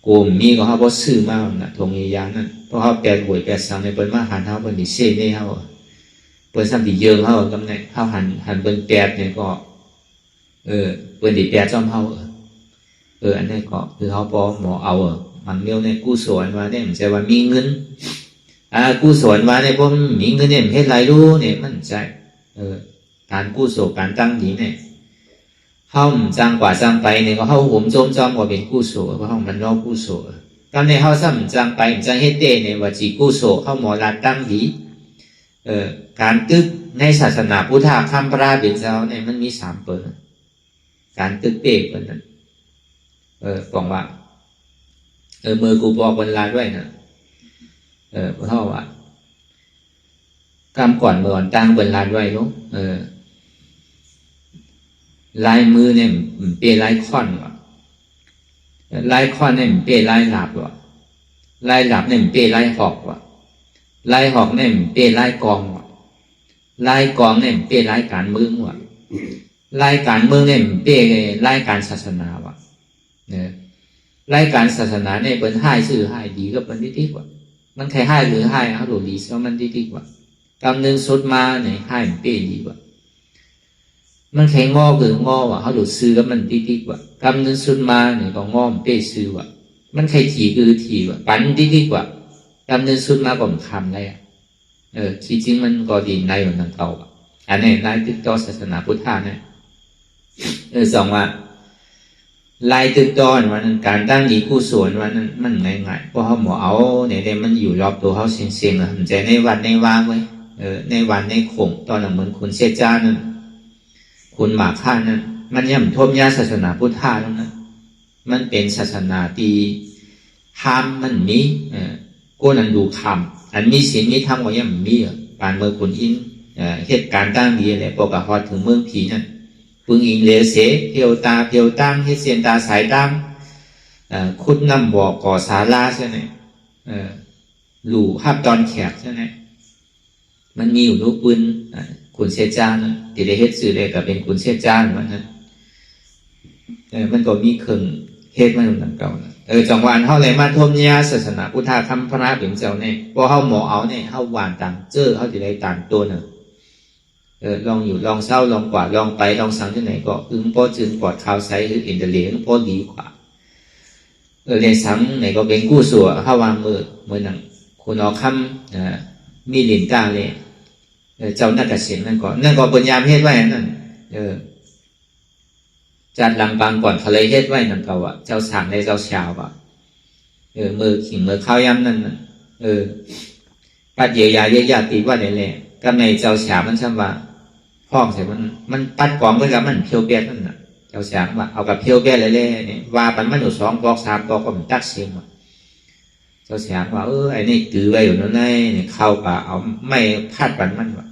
กูมีก็เขาบ่ซื้อมากนะทงยานั่นเพราะเขาแปลบวยแปลสังในเปิ้นมาหันเขาเปิ้นดิเซ่เนี่ยเขาเปิ้นซ้ำดิเยิงเขากำเนี่ยเขาหันเปิ้นแปดเนี่ยก็เปิ้นดิแปดจ้อมเขาอันนี้ก็คือเขาพอหมอเอามันเมียวเนี่ยกู้สวนมาเนี่ยมันจะว่ามีเงินกู้สวนมาเนี่ยผมมีเงินเนี่ยเฮ็ดไรรู้เนี่ยมันใจการกู้โศกการตั้งดีเนี่ยเฮ เฮาจังกว่าจังไปเนี่ยก็เฮาห่มโจมจอมว่าเป็นกุศลเพราะเฮามันรอกุศลตอนนี้เฮาซ้ำจังไปจังเฮ็ดเต้เนี่ยว่าจิกุศลเฮาหมอลาตั้งดีการตึกในศาสนาพุทธะคำพระเป็นเจ้าเนี่ยมันมี3เปิดการตึกเป๊กเปิดนั้นบอกว่ามือกูบอกบนลาด้วยนะเพราะว่ากำก่อนมืออ่อนตั้งบนลาด้วยลูกลายมือเนี่ยเปรลายค่อนวะลายค่อนเนี่ยเปรลายหลับวะลายหลับเนี่ยเปรลายหอกวะลายหอกเนี่ยเปรลายกองวะลายกองเนี่ยเปรลายการเมืองวะลายการเมืองเนี่ยเปรลายการศาสนาวะเนี่ยลายการศาสนาเนี่ยเป็นให้ชื่อให้ดีก็เป็นดีกว่ามันใครให้หรือให้เขาหลุดดีซะมันดีกว่ากำเนิดสุดมาเนี่ยให้เปรดีกว่ามันแข็งงอหรืองอว่ะเขาดูซื้อแล้วมันดีกว่ากำเนิดสุดมาเนี่ยก็งอมเป้ซื้อว่ะมันใครถีคือถีว่ะปันดีกว่ากำเนิดสุดมาก็มันคำได้จริงๆมันก็ดีในเหมือนกันเก่าอันนี้ในติดต่อศาสนาพุทธะเนี่ยสองว่าลายติดต่อวันการตั้งดีกู้ส่วนวันนั้นมันง่ายๆเพราะเขาหมอเอาเนี่ยมันอยู่รอบตัวเขาเสียงๆนะมันใจในวันในว่างไว้ในวันในคงตอนหลังเหมือนคุณเสจ้านั่นคุณหมาข้านั้นมันย่ำทมยาศาสนาพุทธะแล้วนะมันเป็นศาสนาที่ห้ามมันมีก้นันดูคำอันมีศีลมีธรรมก็ย่ำมีปานเมื่อคุณอินเหตุการณ์ตั้งดีอะไรปกติพอถึงเมืองผีนั่นปึงอิงเลเสเพียวตาเพียวตั้งเฮ็ดเสียนตาสายตั้งคุดน้ำบ่อก่อศาลาใช่ไหมหลู่ฮับตอนแขกใช่ไหมมันมีอยู่ลูกปืนคุณเสจ้านะที่ได้เฮ็ดสื่อเลยก็เป็นคุณเสจ้าเหมือนนั้นมันก็มีเครื่องเฮ็ดมันต่างเก่าจังหวะเฮาเลยมาทมยาศาสนาพุทธะคำพระเป็นเจ้าเนี่ยพอเฮาหมอเอาเนี่ยเฮาหวานต่างเจอเฮาจะได้ต่างตัวน่ะลองอยู่ลองเศร้าลองกว่าลองไปลองสั่งที่ไหนก็พอจืนปลอดข่าวใสหรืออินเตอร์เลียงพอดีกว่าเรียนสั่งไหนก็เป็นกู้สัวเฮาวางมือหนังคุณเอาคำมีหลินกลางเลยเจ้านักเกษตรนั่นก็ปัญญาเฮ็ดไว้นั่นจัดลำบางก่อนเขาเลยเฮ็ดไว้นั่นก็ว่าเจ้าสั่งในเจ้าชาวว่ามือขิงมือข้าวย้ำนั่นปัดเยียวยาเยียวยาตีว่าได้เลยก็ในเจ้าฉามันช่ำว่าห้องใส่มันปัดกองเพื่อกับมันเพียวเบี้ยนั่นน่ะเจ้าฉาว่าเอากับเพียวเบี้ยเลยเนี่ยว่าปันมันอยู่2 ปอก 3 ปอกก็มันตักเสียงว่ะเจ้าฉาว่าไอ้นี่ตือไว้อยู่นั่นเนี่ยเข้าป่าเอาไม่พลาดปันมันว่ะ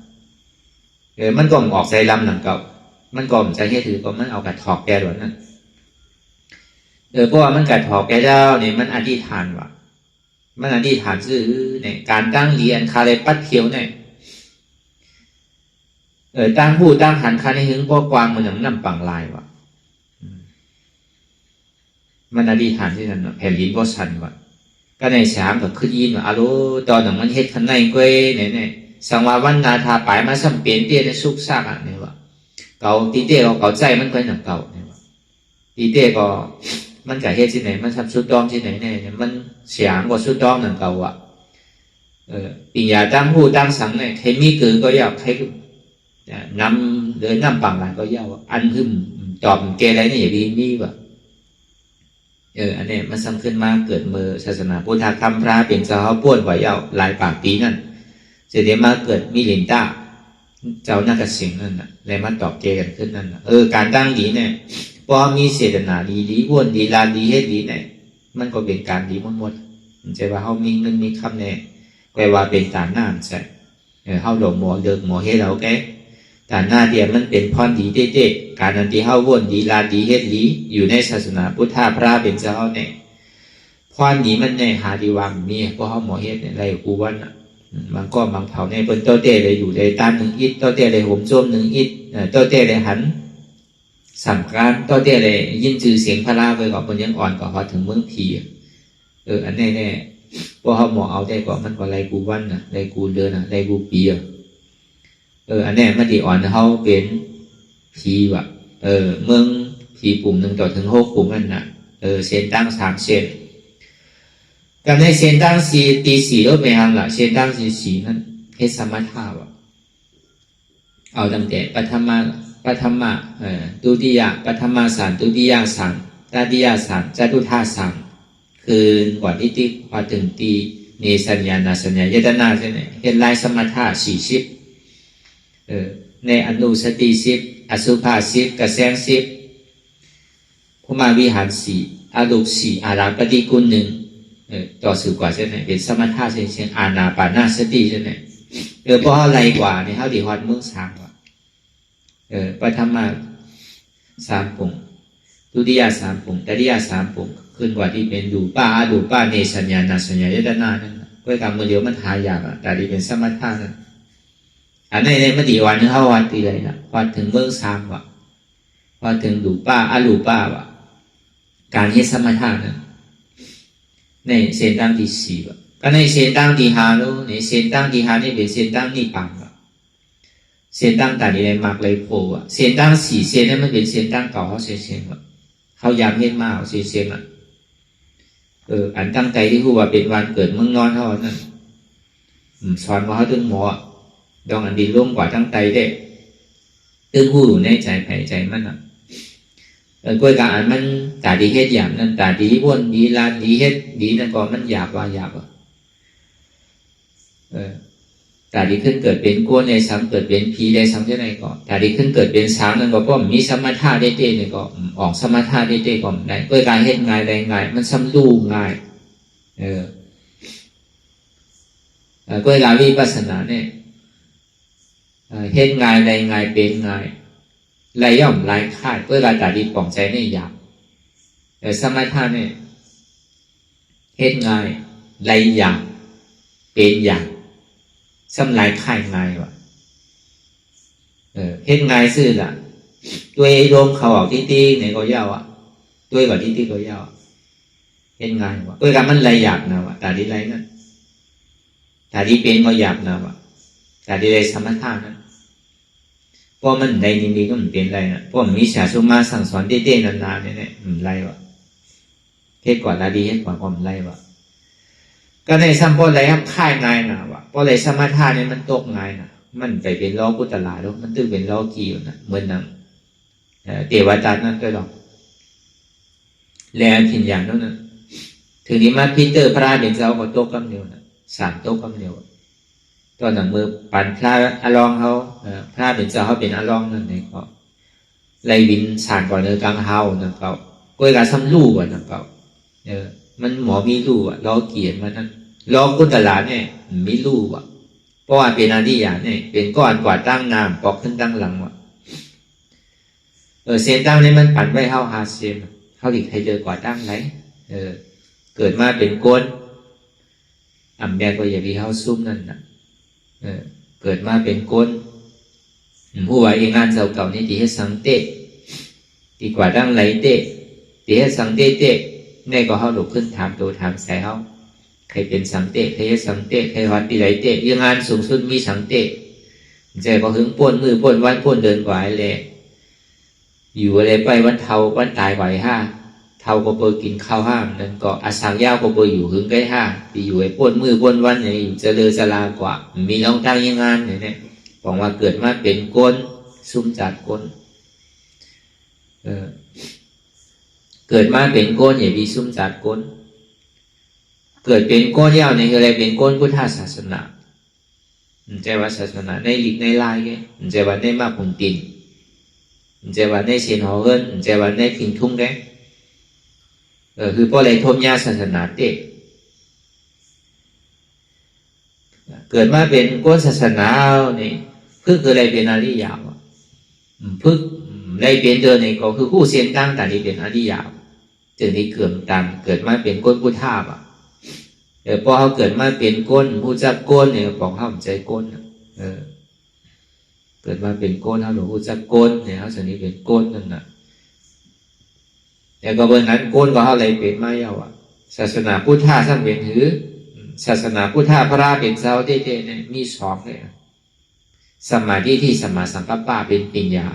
มันก็ออกใจลำหนังเก่ามันก็ใจเฮ็ดถือก็มันเอากระถอกแกหลวนนั่นเพราะว่ามันกระถอกแกแล้วเนี่ยมันอธิษฐานว่ะมันอธิษฐานซื่อเนี่ยการตั้งเรียนคาเลปัดเขียวเนี่ยตั้งผู้ตั้งหันคันให้ถึงพ่อกวางมันอย่างน้ำปังลายวะมันอธิษฐานที่นั่นแผ่นดินก็สั่นวะก็ในสามก็ขึ้นยินว่าอารุตอนหนังมันเฮ็ดขันในกวยเนี่ยสังวาวันนาทาปายมาสัมเปลี่ยนเตี้ยในสุกซากอ่ะเนี่ยวะเก่าตีเตี้ยเก่าใจมันก็หนังเก่าเนี่ยวะตีเตี้ยก็มันก่เฮ็ดที่ไหนมันทำสุดดอมที่ไหนเนี่ยมันเสียงกว่าสุดดอมหนังเก่าอ่ะปียาตั้งผู้ตั้งสังเนี่ยใครมีกือก็อยากใครนำเดินนำปังหลานก็เย้าอันหึมตอบเกอะไรนี่อย่างนี้ว่ะอันนี้มันสำคัญมากเกิดมือศาสนาพุทธคำพระเป็นเจ้าเขาป้วนกว่าเย้าหลายปากปีนั่นจะได้มาเกิดมีลินต้าเจ้านักสิงนั่นน่ะเลยมาตอบเกกันขึ้นนั่นน่ะการตั้งดีเนี่ยพอมีเจตนาดีอ้วนดีลานดีเฮ็ดดีเนี่ยมันก็เป็นการดีหมดใช่ว่าเขามีเงินมีคำเนี่ยแปลว่าเป็นตามหน้าใช่เขาหลงหมอเดิกหมอให้เราแกแต่หน้าเดียมันเป็นพรดีเด็ดๆการนันที่เฮาว่นดีลาดีเฮ็ดดีอยู่ในศาสนาพุทธะพระเป็นเจ้าเนี่ยพรดีมันในหาดีวางมีเพราะเฮาหมอเฮ็ดในไรกูวันบางก็บางเผาในเปิ้นโตเต้เลยอยู่ในตา1 อิฐโตเต้เลยห่มโจม1 อิฐโตเต้เลยหันสำคัญโตเต้เลยยินชื่อเสียงพระไปก่อนเพิ่นยังอ่อนกว่าพอถึงเมืองผีอันนี้แน่เพราะเฮาหมอเอาได้ก่อนมันก็ไรกูวันน่ะไรกูเดือนน่ะไรกูปีอันนี้มันที่อ่อนเขาเป็นผีว่ะเมืองผีปุ่ม1 ต่อถึง 6 ปุ่มนั่นน่ะเส้นตั้ง3 เส้นกับในเส้นตั้ง4ตี4แล้วไปหางละเส้นตั้ง4นั่นเฮ็ดสมถะว่ะเอาตั้งแต่ปฐม ปฐมะตุติยะปฐมสังตุติยสังตติยสังจตุธาสังคือก่อนที่พอถึงตีเนสัญญานาสัญญายตนาใช่ไหมเห็นลายสมถะ40ในอนุสติ10อสุภา10กระแสง10ภูมาวิหาร4อารูป4อารังปฏิกูล1ต่อสืบกว่าใช่ไหมเป็นสมถะเช่นอานาปานาสติใช่ไหมเพราะอะไรกว่าในเขาดีฮอดมึงสามกว่าปฐมะ3ปุ่งทุติยะ3ปุ่งตติยะ3ปุ่งขึ้นกว่าที่เป็นดูป้าเนสัญญานาสัญญายตนานั่นก็กรรมมือเดียวมันหายากแต่ที่เป็นสมถะนั่นอันในมันดีวันนึงเขาวันตีเลยนะพอถึงเมืองสามว่ะพอถึงดูป้ารูป้าว่ะการเฮ็ดสมถะนั่นในเส้นตั้งที่4ว่ะก็ในเส้นตั้งที่5นู้นในเส้นตั้งที่5นี่เป็นเส้นตั้งนิพพานว่ะเส้นตั้งแต่ในมรรคเลยโพว่ะเส้นตั้ง4เส้นนั้นมันเป็นเส้นตั้งเก่าเขาเส้นว่ะเขายามเฮ็ดมาเอาเส้นอ่ะอันตั้งใจที่พูดว่าเป็นวันเกิดเมืองนอนเขานั่นสอนว่าเขาถึงหมอดองอันดีร่วมกว่าตั้งใจได้ตึงผู้ในใจไผ่ใจมันอ่ะกล้วยกาอันมันตาดีเฮ็ดอย่างนั้นตาดีบ้วนดีลานดีเฮ็ดดีนั่นก็มันหยาบว่าหยาบตาดีขึ้นเกิดเป็นก้นในสังเกิดเป็นผีได้สังเท่าไหร่ก็ตาดีขึ้นเกิดเป็นสังนั่นก็เพราะมีสมถะได้เต้เนี่ยก็ออกสมถะได้เต้ก็ได้กล้วยกาเฮ็ดง่ายได้ง่ายมันซ้ำรู้ง่ายกล้วยกาวิปัสสนาเนี่ยเฮ็ดง่ายได้ง่ายเป็นง่ายไรย่อมไรคาดเพื่อการตัดดีป่องใจในหยาบแต่สมัยท่านเนี่ยเฮ็ดง่ายไรหยาบเป็นหยาบซ้ำไรคายง่ายวะเฮ็ดง่ายซื่อละตัวโดมเขาออกที่ตีไหนก็ยาวอ่ะตัวแบบที่ตีก็ยาวเฮ็ดง่ายวะเพื่อการมันไรหยาบนะวะตัดดีไรนั่นตัดดีเป็นก็หยาบนะวะตัดดีไรสมัยท่านนั้นเพราะมันในนี้ก็มันเป็นไรนะเพราะมันมีศาสนาสั่งสอนเต้ๆนานๆเนี่ยมันไรวะเฮ็ดกว่าละดีเฮ็ดกว่ามันไรวะก็ในสัมโพธิไรครับค่ายง่ายนะวะเพราะไรสมถะเนี่ยมันตกง่ายนะมันไปเป็นล้อกุตลาแล้วมันตึ้งเป็นล้อกีอยู่นะเหมือนนังเทวดานั่นก็หรอกแลผินอย่างนั้นนะถึงนี้มาพีเตอร์พระเป็นเจ้าก็ตกกำเดียวนะ3 โต๊ะกำเดียวตอนหนังมือปันพระอลองเขาพระเป็นเจ้าเขาเป็นอลองนั่นเองก็ไล่วินสานก่อนกลางเฮานั่นเขาก้อยการซ้ำลู่อ่ะนั่นเขามันหมอมีลู่อ่ะล้อเกียรมันนั่นล้อกุตลาเนี่ยมีลู่อ่ะเพราะว่าเป็นอาดิยาเนี่ยเป็นก้อนกว่าตั้งน้ำปอกขึ้นตั้งหลังว่ะเซนตั้งนี่มันปั่นไว้เฮาหาเซนเขาหลีกให้เจอกว่าตั้งไหนเกิดมาเป็นก้นอ่ำแดงก็อย่าไปเฮาซุ่มนั่นนะเกิดมาเป็นก้นผู้ว่าเองงานเก่าๆนี่ตีให้สังเตะดีกว่าดั้งไหลเตะตีให้สังเตะเตะในก็เขาหลุกขึ้นถามตัวถามใส่เขาใครเป็นสังเตะใครให้สังเตะใครวัดตีไหลเตะยังงานสูงสุดมีสังเตะใจก็หึงป่นมือป่นวันป่นเดินไหวเลยอยู่อะไรไปวันเทาวันตายไหวเทาก็เปิดกินข้าวห้ามนั่นก็อาสังยาวก็เปิดอยู่หึงใกล้ที่อยู่ไอ้ป่นมือป่นวันเนี่ยอยู่เจริญสลากว่ามีน้องตั้งยังงานเนี่ยบอกว่าเกิดมาเป็นก้นซุ่มจัดก้นเกิดมาเป็นก้นอย่ามีซุ่มจัดก้นเกิดเป็นก้นยาวในอะไรเป็นก้นพุทธศาสนาใจว่าศาสนาในหลีกในลายแกใจว่าในมาปุ่งตินใจว่าในเชียนหอเอิญใจว่าในพิงทุ่งแกคือเพราะอะไรทมยาศาสนาเตะเกิดมาเป็นก้นศาสนาเนี่ยพึ่งคืออะไรเป็นอริยาวพึ่งได้เป็นเดินในก็คือคู่เส้นตั้งแต่นี้เป็นอริยาวจึงนี้เกิดตามเกิดมาเป็นก้นพุทธาบพอเขาเกิดมาเป็นก้นผู้จักก้นเนี่ยบอกเขาใจก้นเกิดมาเป็นก้นเขาหลวงผู้จักก้นเนี่ยเขาสนิทเป็นก้นนั่นน่ะแต่ก็เบอร์นั้นก้นก็เขาอะไรเป็นไม่ยาวศาสนาพุทธาสร้างเป็นถือศาสนาพุทธาพระเป็นเจ้าเต้ๆเนี่ยมี2เลยสมาธิที่สมาสังกัปปะเป็นปัญญา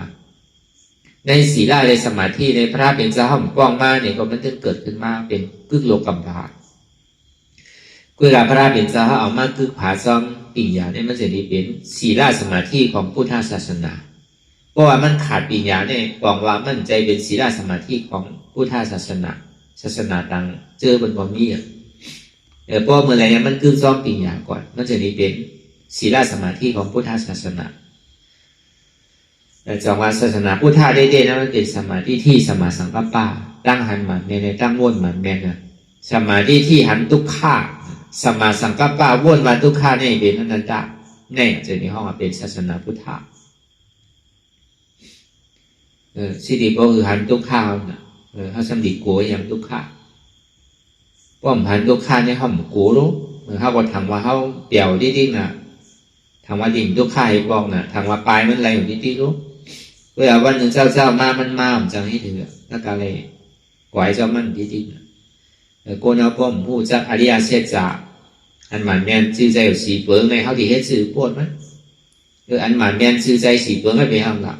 ในศีลในสมาธิในพระเป็นเจ้าห้องกว้างมากเนี่ยก็มันจะเกิดขึ้นมาเป็นกึกโลกัมภากุลาพระเป็นเจ้าเอามากึกผาซ้อมปัญญาเนี่ยมันจะได้เป็นศีลสมาธิของพุทธศาสนา เพราะว่ามันขาดปัญญาเนี่ยบอกว่ามั่นใจเป็นศีลสมาธิของพุทธศาสนาต่างเจอบนบ่มีเพราะเมื่อไรเนี่ยมันคือซ้อมปัญญาก่อนมันจะนี่เป็นศีลสมาธิของพุทธศาสนาแต่จังหวะศาสนาพุทธะได้นั้นมันเป็นสมาธิที่สมาสังกัปปะตั้งหันหมันในตั้งวนหมันแม่นสมาธิที่หันทุกข้าสมาสังกัปปะวนวันทุกข้าเนี่ยเป็นอนันตะเนี่ยจะในห้องเป็นศาสนาพุทธะสิริก็คือหันทุกข้าวนะเขาสำดิโกอย่างทุกข้าป้อมหันทุกข้าในห้องโกรู้เขาก็ทำว่าเขาเปี่ยวดิ้งๆนะทำว่าดิ่งทุกข้าให้บอกนะทำว่าปลายมันอะไรอยู่ดิ้งๆรู้เวลาวันหนึ่งเจ้ามามันมาผมจังให้ถือแล้วก็เลยไหวเจ้ามันดิ้งๆโกนเอาป้อมผู้จักอริยเสจาอันหมันแมนชื่อใจอยู่สีเปิงในเขาที่เฮ็ดสื่อปวดมั้ยอันหมันแมนชื่อใจสีเปิงไม่เป็นห้องหลัก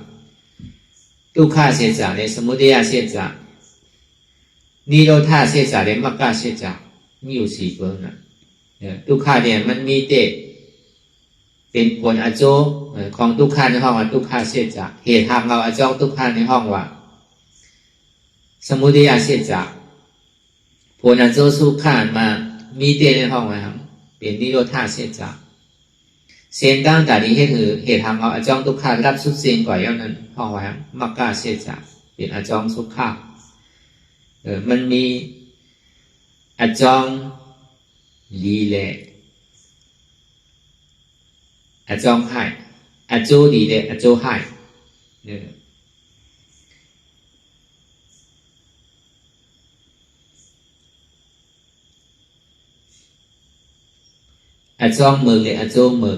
ทุกข้าเสจาในสมุทัยเสจานิโรธาเสจาในมรรคเสจามีอยู่สี่เปิงนะทุกข้าเนี่ยมันมีเตเป็นผลอโจของทุกข้าในห้องว่าทุกข้าเสจาเหตุทำเราอโจทุกข้าในห้องว่าสมุทัยเสจาผลอโจสุขามามีเตในห้องไว้ครับเป็นนิโรธาเสจาเสียงตั้งแต่นี้เหตุทำเราอโจทุกข้ารับสุดเสียงก่อนอย่างนั้นห้องไว้ครับมรรคเสจาเป็นอโจสุขามันมีอจองลีเลอจองให้อโจลีเลอโจให้อจองเมืองเลยอโจเมือง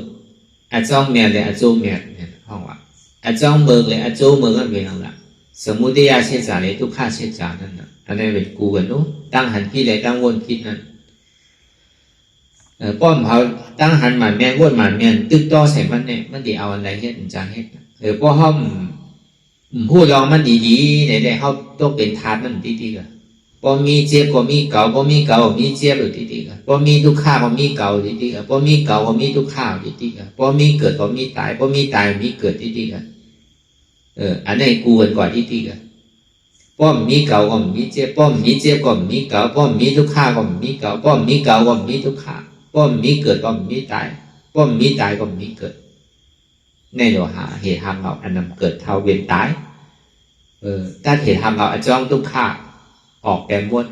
อจองเมียเลยอโจเมียเนี่ยห้องว่าอจองเมืองเลยอโจเมืองก็เป็นอะไรสมุทัยเสจาเลยทุกข้าเสจานั่นนะอันนี้เป็นกูกันนู้ตั้งหันคิดเลยตั้งวนคิดนั่นป้อมเขาตั้งหันหมันแม่งวนหมันแม่งตึกต่อใส่มันเนี่ยมันดีเอาอะไรเฮ็ดจังเฮ็ดป้อห้อมพูดลองมันดีๆในได้เขาต้องเป็นทานมันดีๆกันป้อมีเจ็บก็มีเก่าป้อมีเก่ามีเจ็บหรือดีๆกันป้อมีทุกข้าก็มีเก่าดีๆกันป้อมีเก่าก็มีทุกข้าดีๆกันป้อมีเกิดก็มีตายป้อมีตายมีเกิดดีๆกันอันนี้กูกันก่อนดีๆกันป้อมมีเก่าก็มีเจ็บป้อมมีเจ็บก็มีเก่าป้อมมีทุกข้าก็มีเก่าป้อมมีเก่าก็มีทุกข้าป้อมมีเกิดป้อมมีตายป้อมมีตายก็มีเกิดในโลหะเหตุทำเราอันนั้นเกิดเท่าเวียนตายถ้าเหตุทำเราอจ้องทุกข้าออกแกมวด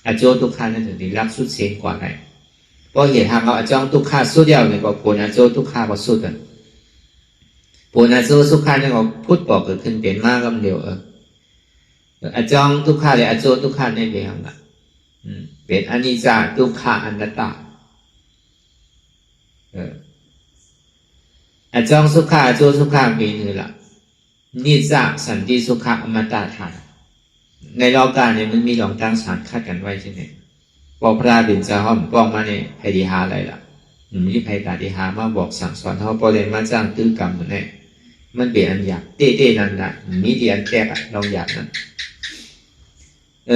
อโจทุกข้านั่นถึงรักสุดเสียงกว่าไหนเพราะเหตุทำเราอจ้องทุกข้าสุดเดียวเนี่ยก็ผลอโจทุกข้าก็สุดกันผลอโจทุกข้าเนี่ยก็พุทธบอกเกิดขึ้นเป็นมากกำเดียวอจองทุกข้าเลยอโจทุกข้าในเรื่องละเป็นอนิจจาทุกขาอนัตตาอจองสุขาอโจสุขาเป็นนี่ละนิจจาสันติสุขาอมตะธาตุในโลกาเนี่ยมันมีหลองตั้งสารคาดกันไว้ใช่ไหมบอกพระบิณฑห้อมบอกมาเนี่ยไพดิหาอะไรล่ะมีไพตาดิหามาบอกสั่งสอนเขาพอเลยมาจ้างตื้อกรรมเหมือนเนี่ยมันเป็นอันอยากเต้นั่นนะมีที่อันแก้ลองอยากนั้น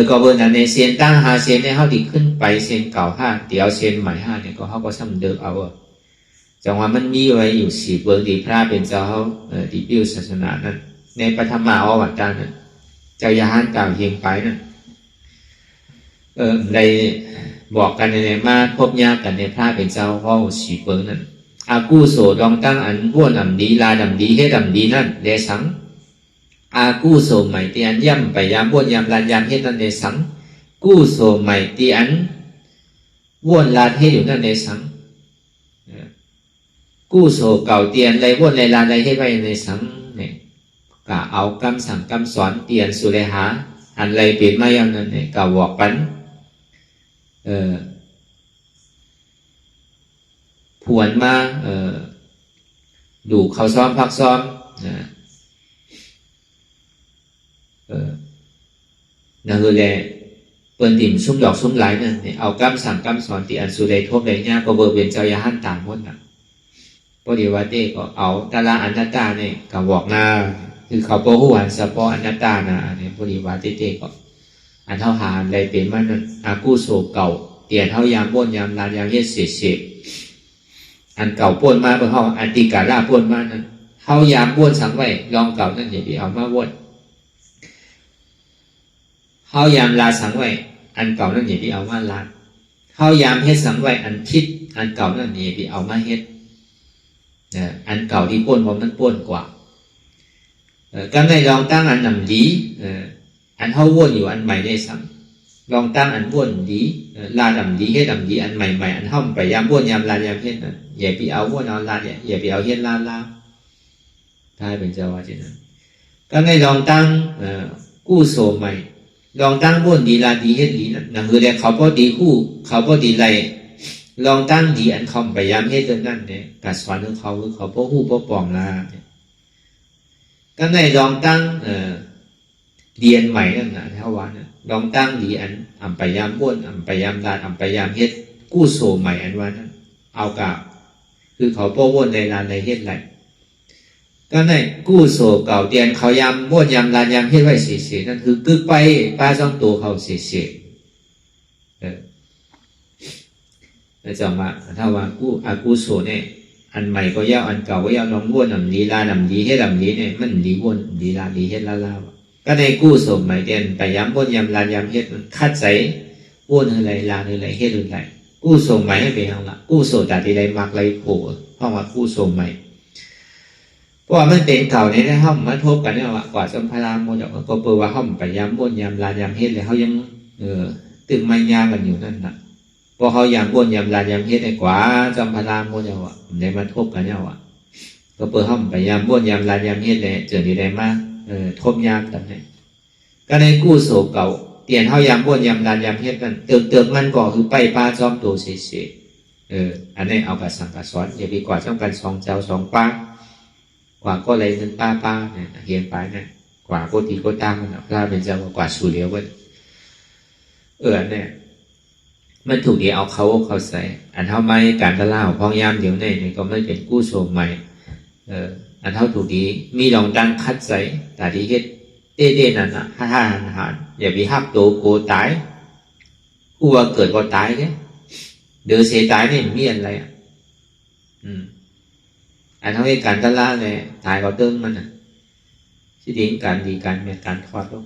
ก็เบอร์นั้นในเซียนตั้งหาเซียนในเขาดีขึ้นไปเซียนเก่าห้าเดี๋ยวเซียนใหม่ห้าเนี่ยก็เขาก็ซ้ำเดิมเอาจังหวะมันมีไว้อยู่สี่เบอร์ดีพระเป็นเจ้าเขาดีพิวศาสนานั้นในปฐมอวัตตานั้นเจ้ายาฮันกล่าวเฮียงไปนั้นในบอกกันในมาพบยากกันในพระเป็นเจ้าเขาสี่เบอร์นั้นอากูโสดองตั้งอันบ้วนอันดีลาดำดีเฮ็ดำดีนั่นเดสังอากู้โสใหม่ที่อันย่ำไปยามบ้วนยามลานยามเฮ็ดนั่นในสังกู้โสใหม่ที่อันบ้วนลานเฮ็ดอยู่นั่นในสังกู้โสเก่าเตียนไรบ้วนไรลานไรเฮ็ดไว้ในสังเนี่ยกะเอาคำสั่งคำสอนเตียนสุเลหาอันไรเปลี่ยนมาอย่างนั้นเนี่ยกะบอกปันผวนมาดูเขาซ้อมพักซ้อมนั่นคือแหละเปิ้นดิ่มซุ้มดอกซุ้มหลายนั่นเนี่ยเอากำสั่งกำสอนที่อันสุเลทบเลยเนี่ยก็เบอร์เป็นเจ้ายาหันต่างหมดนะพอดีว่าเต้ก็เอาตาลาอนัตตาเนี่ยกับบอกหน้าคือเขาโปหันสปออนัตตานะเนี่ยพอดีว่าเต้ก็อันเท่าหาอะไรเป็นมันนั่นอากูโศเก่าเตียนเท่ายามป้นยามลานยามเย็ดเสียอันเก่าป้นมาเป็นห้องอันติกาล่าป้นมานั้น เฮายามบ้วนสังไว้ลองเก่านั่นอย่าไปเอามาบ้วนเฮายามลาสังไว้อันเก่านั่นอย่าไปเอามาลาเฮายามเฮ็ดสังไว้อันคิดอันเก่านั่นอย่าไปเอามาเฮ็ดอันเก่าที่ป้วนเพราะมันป้วนกว่าก็ในลองตั้งอันนำดีอันเฮาบ้วนอยู่อันใหม่ได้สังลองตั้งอันบ้วนดีลาดำดีเฮ็ดดำดีอันใหม่ๆอันเฮาไปยามบ้วนยามลายามเฮ็ดอย่าไปเอาบ้วนเอาลาอย่าไปเอาเฮ็ดลาถ้าเป็นเจ้าว่าเช่นนั้นก็ในลองตั้งกู้โสใหม่ลองตั้งบ้วนดีลาดีเฮ็ดดีนั่นคือแต่เขาบ่ดีคู่เขาบ่ดีไรลองตั้งดีอันเขาไปยามเฮ็ดนั่นเนี่ยก็สอนของเขาคือเขาบ่ฮู้บ่ปองลาก็ในลองตั้งเรียนใหม่นั่นน่ะเท่าว่านะลองตั้งดีอันอำไปยามบ้วนอำไปยามลาอำไปยามเฮ็ดกู้โสใหม่อันว่านั้นเอากะคือเขาบ่บ้วนในลาในเฮ็ดไรก็ในกู้โสเก่าเตียนเขายามบ้วนยามลานยามเฮ็ดไว้เสียๆนั่นคือกึกไปป้าจ้องตัวเขาเสียๆแล้วจังว่าถ้าว่ากู้กู้โสเนี่ยอันใหม่ก็ยาวอันเก่าก็ยาวลองบ้วนนำดีลานำดีเฮ็ดนำดีเนี่ยมันดีบ้วนดีลาดีเฮ็ดลาก็ในกู้โสใหม่เตียนไปยามบ้วนยามลานยามเฮ็ดคัดใส่บ้วนอะไรลานอะไรเฮ็ดอะไรกู้โสใหม่ให้ไปเอาละกู้โสตัดที่ใดมักไรโผล่เพราะว่ากู้โสใหม่เพราะว่ามันเป็นเก่าในห้องมาทบกันเนี่ยว่ากว่าสัมภาระโมดก็เปิดว่าห้องไปยามบ้วนยามลานยามเฮ็ดเลยเขายังตึงไม้ยากันอยู่นั่นน่ะพอเขายามบ้วนยามลานยามเฮ็ดได้กว่าสัมภาระโมดว่าในมาทบกันเนี่ยว่ก็เปิดห้องไปยามบ้วนยามลานยามเฮ็ดเลยเจอที่ใดมาทบยามกันเนี่ยก็ในกู้โศกเก่าเตียนเขายามบ้วนยามลานยามเฮ็ดกันเติมมันก็คือไปป้าจอมตัวเสียอันนี้เอากับสังกัดสอนอย่าไปกว่าจ้องกัน2เจ้า2ป้ากว่าก็เลยนึงป้าเนี่ยเฮียนไปเนี่ยกว่าก็ตีก็ตั้งนะพระเป็นเจ้ากว่าสูเลียวกันเนี่ยมันถูกดีเอาเขาใส่อันเท่าไม่การตะล่าพ้องยามเดี๋ยวนี่ก็ไม่เป็นกู้โสมใหม่อันเท่าถูกดีมีลองดังคัดใส่แต่ที่เฮ็ดเต้นั่นน่ะฮ่าอย่าไปฮับโตโกตายกูว่าเกิดก็ตายเนี่ยเดือเสียตายเนี่ยมีอะไรอันเท่าที่การตะล่าเนี่ยตายก็เติ้งมันน่ะที่ดีการดีการเมียการทอดลูก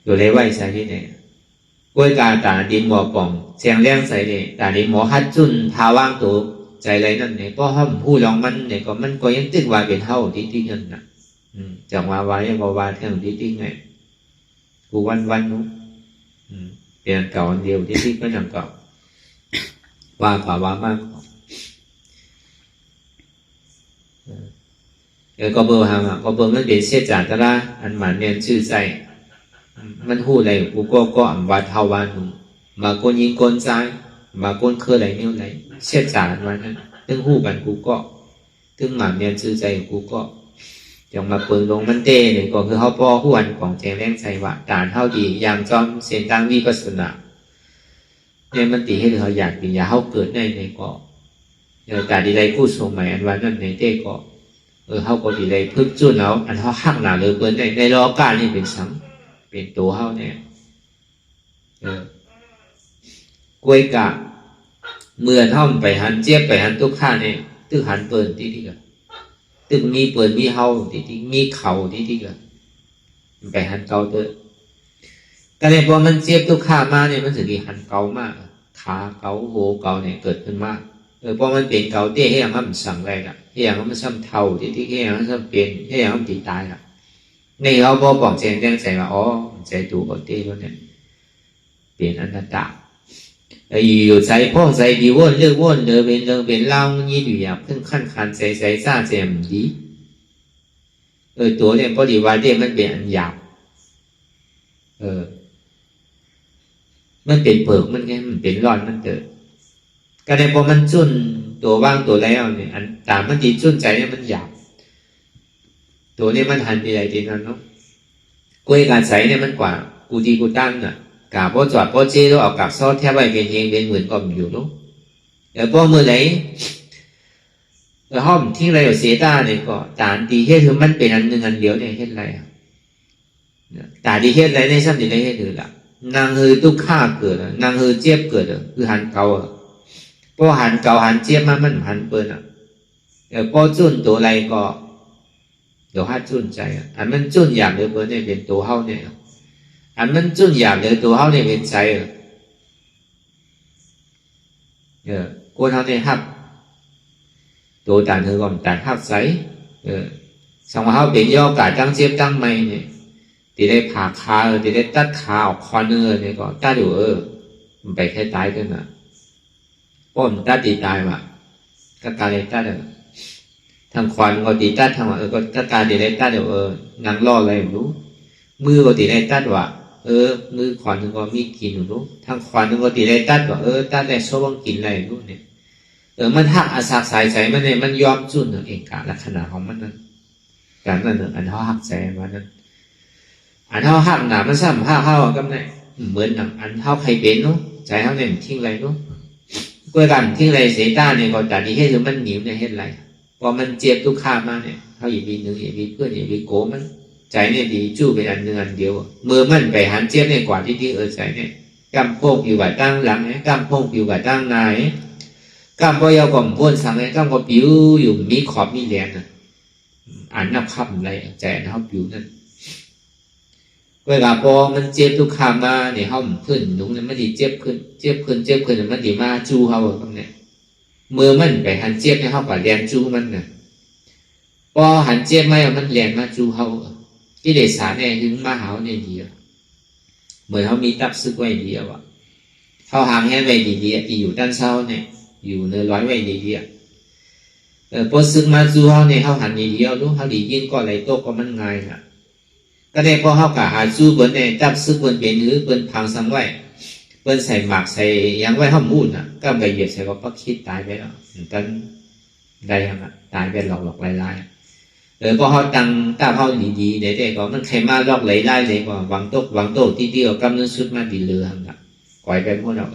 อยู่ในไว้ใส่ที่เนี่ยกล้วยกาตาดินหมอป่องเสียงเลี้ยงใส่เนี่ยตาดินหมอฮัดจุนพาว่างตัวใจอะไรนั่นเนี่ยก็ห้อมผู้ลองมันเนี่ยก็มันก็ยังตึกว่าเป็นเท่าที่เงินน่ะจังว่ายังว่าเท่าที่ไงกูวันนู้เปลี่ยนเก่าอันเดียวที่ก็ยังเก่าว่าป่าวามากก็เบอร์หางก็เบอร์มันเป็นเสียจากตะละอันหมันเนี่ยชื่อใจมันหู้อะไรกูก็อ่ำว่าเท่าวันหนุ่มมาคนยิงคนใจมาคนเคยอะไรเนี่ยอะไรเสียจากวันนั้นตึงหู้กันกูก็ตึงหมันเนี่ยชื่อใจกูก็อย่างมาเปิดลงมันเต้เนี่ยก็คือเขาป้อหู้อันของแจงแรงใจว่าการเท่าดีอย่างจอมเสียนตั้งวิปัสสนาเนี่ยมันตีให้เขาอยากกินยาเขาเกิดในก็การดีไรกู้ส่งใหม่อันวันนั้นในเต้ก็เขาก็ดีเลยพึ่งจุนเอาอันเขาหักหนาเลยเกินในรอการนี่เป็นสังเป็นตัวเขาเนี่ยกล้วยกะเมื่อท่อมไปหันเจี๊ยบไปหันทุกข้าเนี่ยตึกหันเปิดที่กันตึกมีเปิดมีเฮาที่มีเข่าที่กันไปหันเกาเตอก็เลยพอมันเจี๊ยบทุกข้ามาเนี่ยมันถึงที่หันเกามากขาเกาโหเกาเนี่ยเกิดขึ้นมากพอมันเป็นเกาเต้ให้ยังมันสั่งอะไรล่ะให้ยังมันซ้ำเท่าที่ให้ยังมันซ้ำเป็นให้ยังมันตีตายล่ะในเขาพอบอกเจนแจ้งใจว่าอ๋อใจตัวเกาเต้แล้วเนี่ยเปลี่ยนอนัตตาอยู่ใจพ่อใจดีว่นเลือกว่นเดินเป็นเล่ายี่ดูอยากเพิ่งขั้นคันใจซาใจมันดีตัวเนี่ยพอดีว่าเต้มันเป็นอันหยาบมันเป็นเปลือกมันไงมันเป็นร้อนมันเกิดก็ได้พอมันจุนตัวว่างตัวแล้วเนี่ยอันตามมันดีจุนใจเนี่ยมันหยาบตัวนี้มันหันใหญ่ทีนั้นเนาะกล้วยการใส่เนี่ยมันกว่ากูดีกูตั้งน่ะกาพอจอดพอเจ๊แล้วเอากับซอสแทบไปเป็นเองเป็นหมื่นก็อยู่เนาะเดี๋ยวพอมือไหนห้อมทิ้งอะไรอยู่เสียตาเนี่ยก็ตาดีเฮ็ดคือมันเป็นอันหนึ่งอันเดียวเนี่ยเฮ็ดอะไรตาดีเฮ็ดอะไรในซ้ำดีอะไรเฮ็ดคือละนางฮือทุกข้าเกิดนางฮือเจี๊ยบเกิดคือหันเกาพอ พอหันเก่าหันเจี๊ยบมามันหันเปิ้นอ่ะพอจุนตัวอะไรก็เดี๋ยวฮัดจุนใจอันมันจุนอยากเดี๋ยวเปิ้นเนี่ยเป็นตัวเฮาเนี่ยอันมันจุนอยากเดี๋ยวตัวเฮาเนี่ยเป็นใจคนเฮาเนี่ยฮับตัวต่างเธอก่อนต่างฮับใสสมมติเฮาเป็นย่อกาตั้งเจี๊ยบตั้งไม่เนี่ยที่ได้ผ่าขาที่ได้ตัดขาออกคอเนื้อเนี่ยก็ตัดอยู่มันไปแค่ตายกันนะป้อมตัดตีตายว่ะก็การเลยตัดทางควันก็ตีตัดทางว่าก็ก็การตีได้ตัดเดี๋ยวนั่งรออะไรไม่รู้มือก็ตีได้ตัดว่ะมือควันนึงก็มีกินอยู่รู้ทางควันนึงก็ตีได้ตัดว่าตัดได้โซ่บังกินอะไรรู้เนี่ยมันหักอาสาสายใจมันเนี่ยมันยอมจุนเองกะลักษณะของมันนั้นการนั้นอันเขาหักใจมันนั้นอันเขาหักหนามันซ้ำห้าก็ไม่เหมือนหนังอันเขาใครเป็นเนาะใจเขาเนี่ยทิ้งอะไรเนาะเพื่อกันทิ้งอะไรเสียต้าเนี่ยก็แต่ดีให้คือมันหนีเนี่ยให้ไรพอมันเจ็บทุกข้ามาเนี่ยเขาอย่ามีหนึ่งอย่ามีเพื่อนอย่ามีโก้มันใจเนี่ยดีจู้เป็นอันหนึ่งอันเดียวมือมันไปหันเจ็บเนี่ยกว่าที่ใจเนี่ยกำโพกอยู่กับตั้งหลังเนี่ยกำโพกอยู่กับตั้งนายกำพอยาวก่อมพ้นสั่งเนี่ยกำก็ปิ้วอยู่มีขอบมีแหลมนะอ่านนับคำอะไรใจอันเขาปิ้วนั่นเวลาพอมันเจ็บทุกข้ามาเนี่ยเขาขึ้นหนุ่มเนี่ยมันดีเจ็บขึ้นมันดีมาจู้เขาแบบเนี่ยมือมันไปหันเจ็บเนี่ยเขาก็แรงจู้มันน่ะพอหันเจ็บไม่มันแรงมาจู้เขาที่เดชสารเนี่ยถึงมาหาเนี่ยดีเหมือนเขามีตับซึกไว้ดีอ่ะเขาหางแห้ไว้ดีที่อยู่ด้านเช้าเนี่ยอยู่เนื้อร้อยไว้ดีพอซึกมาจู้เขาเนี่ยเขาหันดีรู้เขาดียิ่งก็อะไรโตก็มันง่ายน่ะก็ได้พอเขากะหาจู้เปิ้นเนี่ยตับซึกเปิ้นเป็นหรือเปิ้นพังซ้ำไว้เปิ้นใส่หมากใส่ยังไว้ห้องมูนก็ไปเหยียบใส่ก็ปักคิดตายไปแล้วตอนได้ยังตายไปหลอกลายพอเขาตั้งตาเขาดีๆเนี่ยก็มันใครมาหลอกได้เลยก็วางโต๊ะที่เดียวกำลังสุดมาดีเรือหังละก่อยไปพวกเรา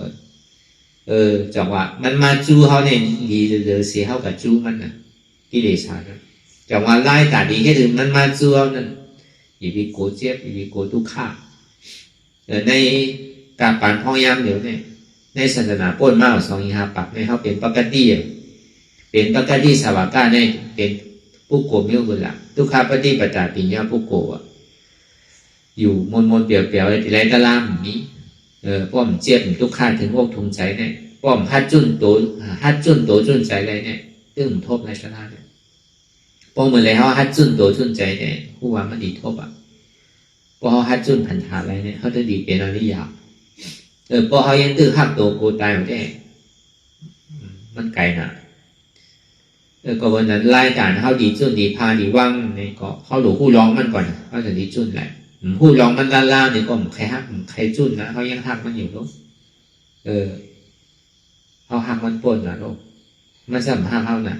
จังหวะมันมาจู้เขาเนี่ยดีเรือเสียเขากับจู้มันน่ะที่เดชาจังหวะไล่ตาดีแค่ถึงมันมาจู้เขานั่นอย่าไปโกเจ็บอย่าไปโกทุกข้าในการปั่นห้องยามเดี๋ยวเนี่ยในศาสนาป้นมาสองอีหาปักในเขาเป็นปกติสาวกาในเป็นผู้โกมิวกุละทุกข้าปฏิปตาปิญญาผู้โกอยู่มนเปลี่ยวอะไรไรตะลามนี้ป้อมเจ็บทุกข้าถึงอกทุงใจเนี่ยป้อมฮัดจุนโตจุนใจอะไรเนี่ยตึ้งทบในชนะเนี่ยป้อมเหมือนเลยเขาฮัดจุนโตจุนใจเนี่ยผู้ว่ามันดีทบพอเขาฮัดจุนผันหาอะไรเนี่ยเขาจะดีเป็นอริยาพอเขายังตื้อหักตัวโกตายหมดได้มันไกลนะก็วันนั้นไล่การเขาดีจุนดีพาดีว่างเนี่ยก็เขาหลูผู้ร้องมันก่อนเขาจะดีจุนแหละผู้ร้องมันล่าเนี่ยก็ใครหักใครจุนนะเขายังหักมันอยู่ลูกเขาหักมันปนนะลูกมันสัมหักเขาน่ะ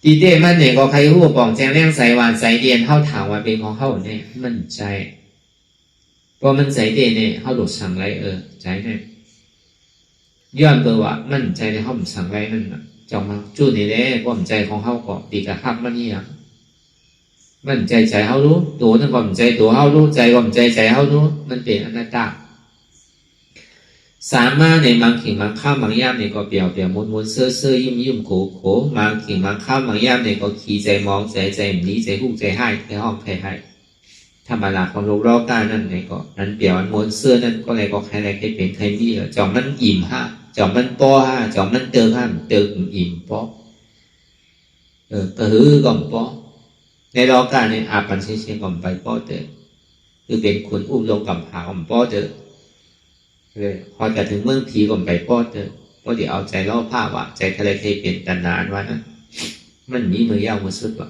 ดีเด้มันเนี่ยก็ใครหัวป่องแจงแรงใส่หวานใส่เดียนเขาถามว่าเป็นของเขาเนี่ยมันใจพอมันใจเด่นเนี่ยเขาหลุดสั่งไรใจเนี่ยย้อนเบอร์ว่ามันใจในเขาสั่งไรนั่นจองมาจู้นี่แหละความใจของเขาก็ดีกับหักมันนี่อย่างมันใจเขารู้ตัวนั่นความใจตัวเขารู้ใจความใจเขารู้มันเป็นอนัตตาสามารถในบางขิงบางข้าวบางย่ามเนี่ยก็เปลี่ยวมนเสื้อยิ้มโขบางขิงบางข้าวบางย่ามเนี่ยก็ขี่ใจมองใจหนีใจหุ้ใจให้ใจห้องให้ธรรมดาของโลกรอบด้านนั่นเนี่ยก็นั้นเปลี่ยวมนเสื้อนั่นก็เลยก็ใครเป็นใครดีจอมมันอิ่มจอมมันป้อจอมมันเติมอิ่มป้อก็หือก่อมป้อในรอบด้านเนี่ยอาปันเชี่ยก่อมไปป้อเตอคือเป็นคนอุ้มลงกับหาก่อมป้อเตอพอจะถึงเมืองผีก่อมไปป้อเตอก็เดี๋ยวเอาใจล่อผ้าว่าใจทะเลเคยเป็นตันนานว่านะมันมีมือยาวมือสุดว่ะ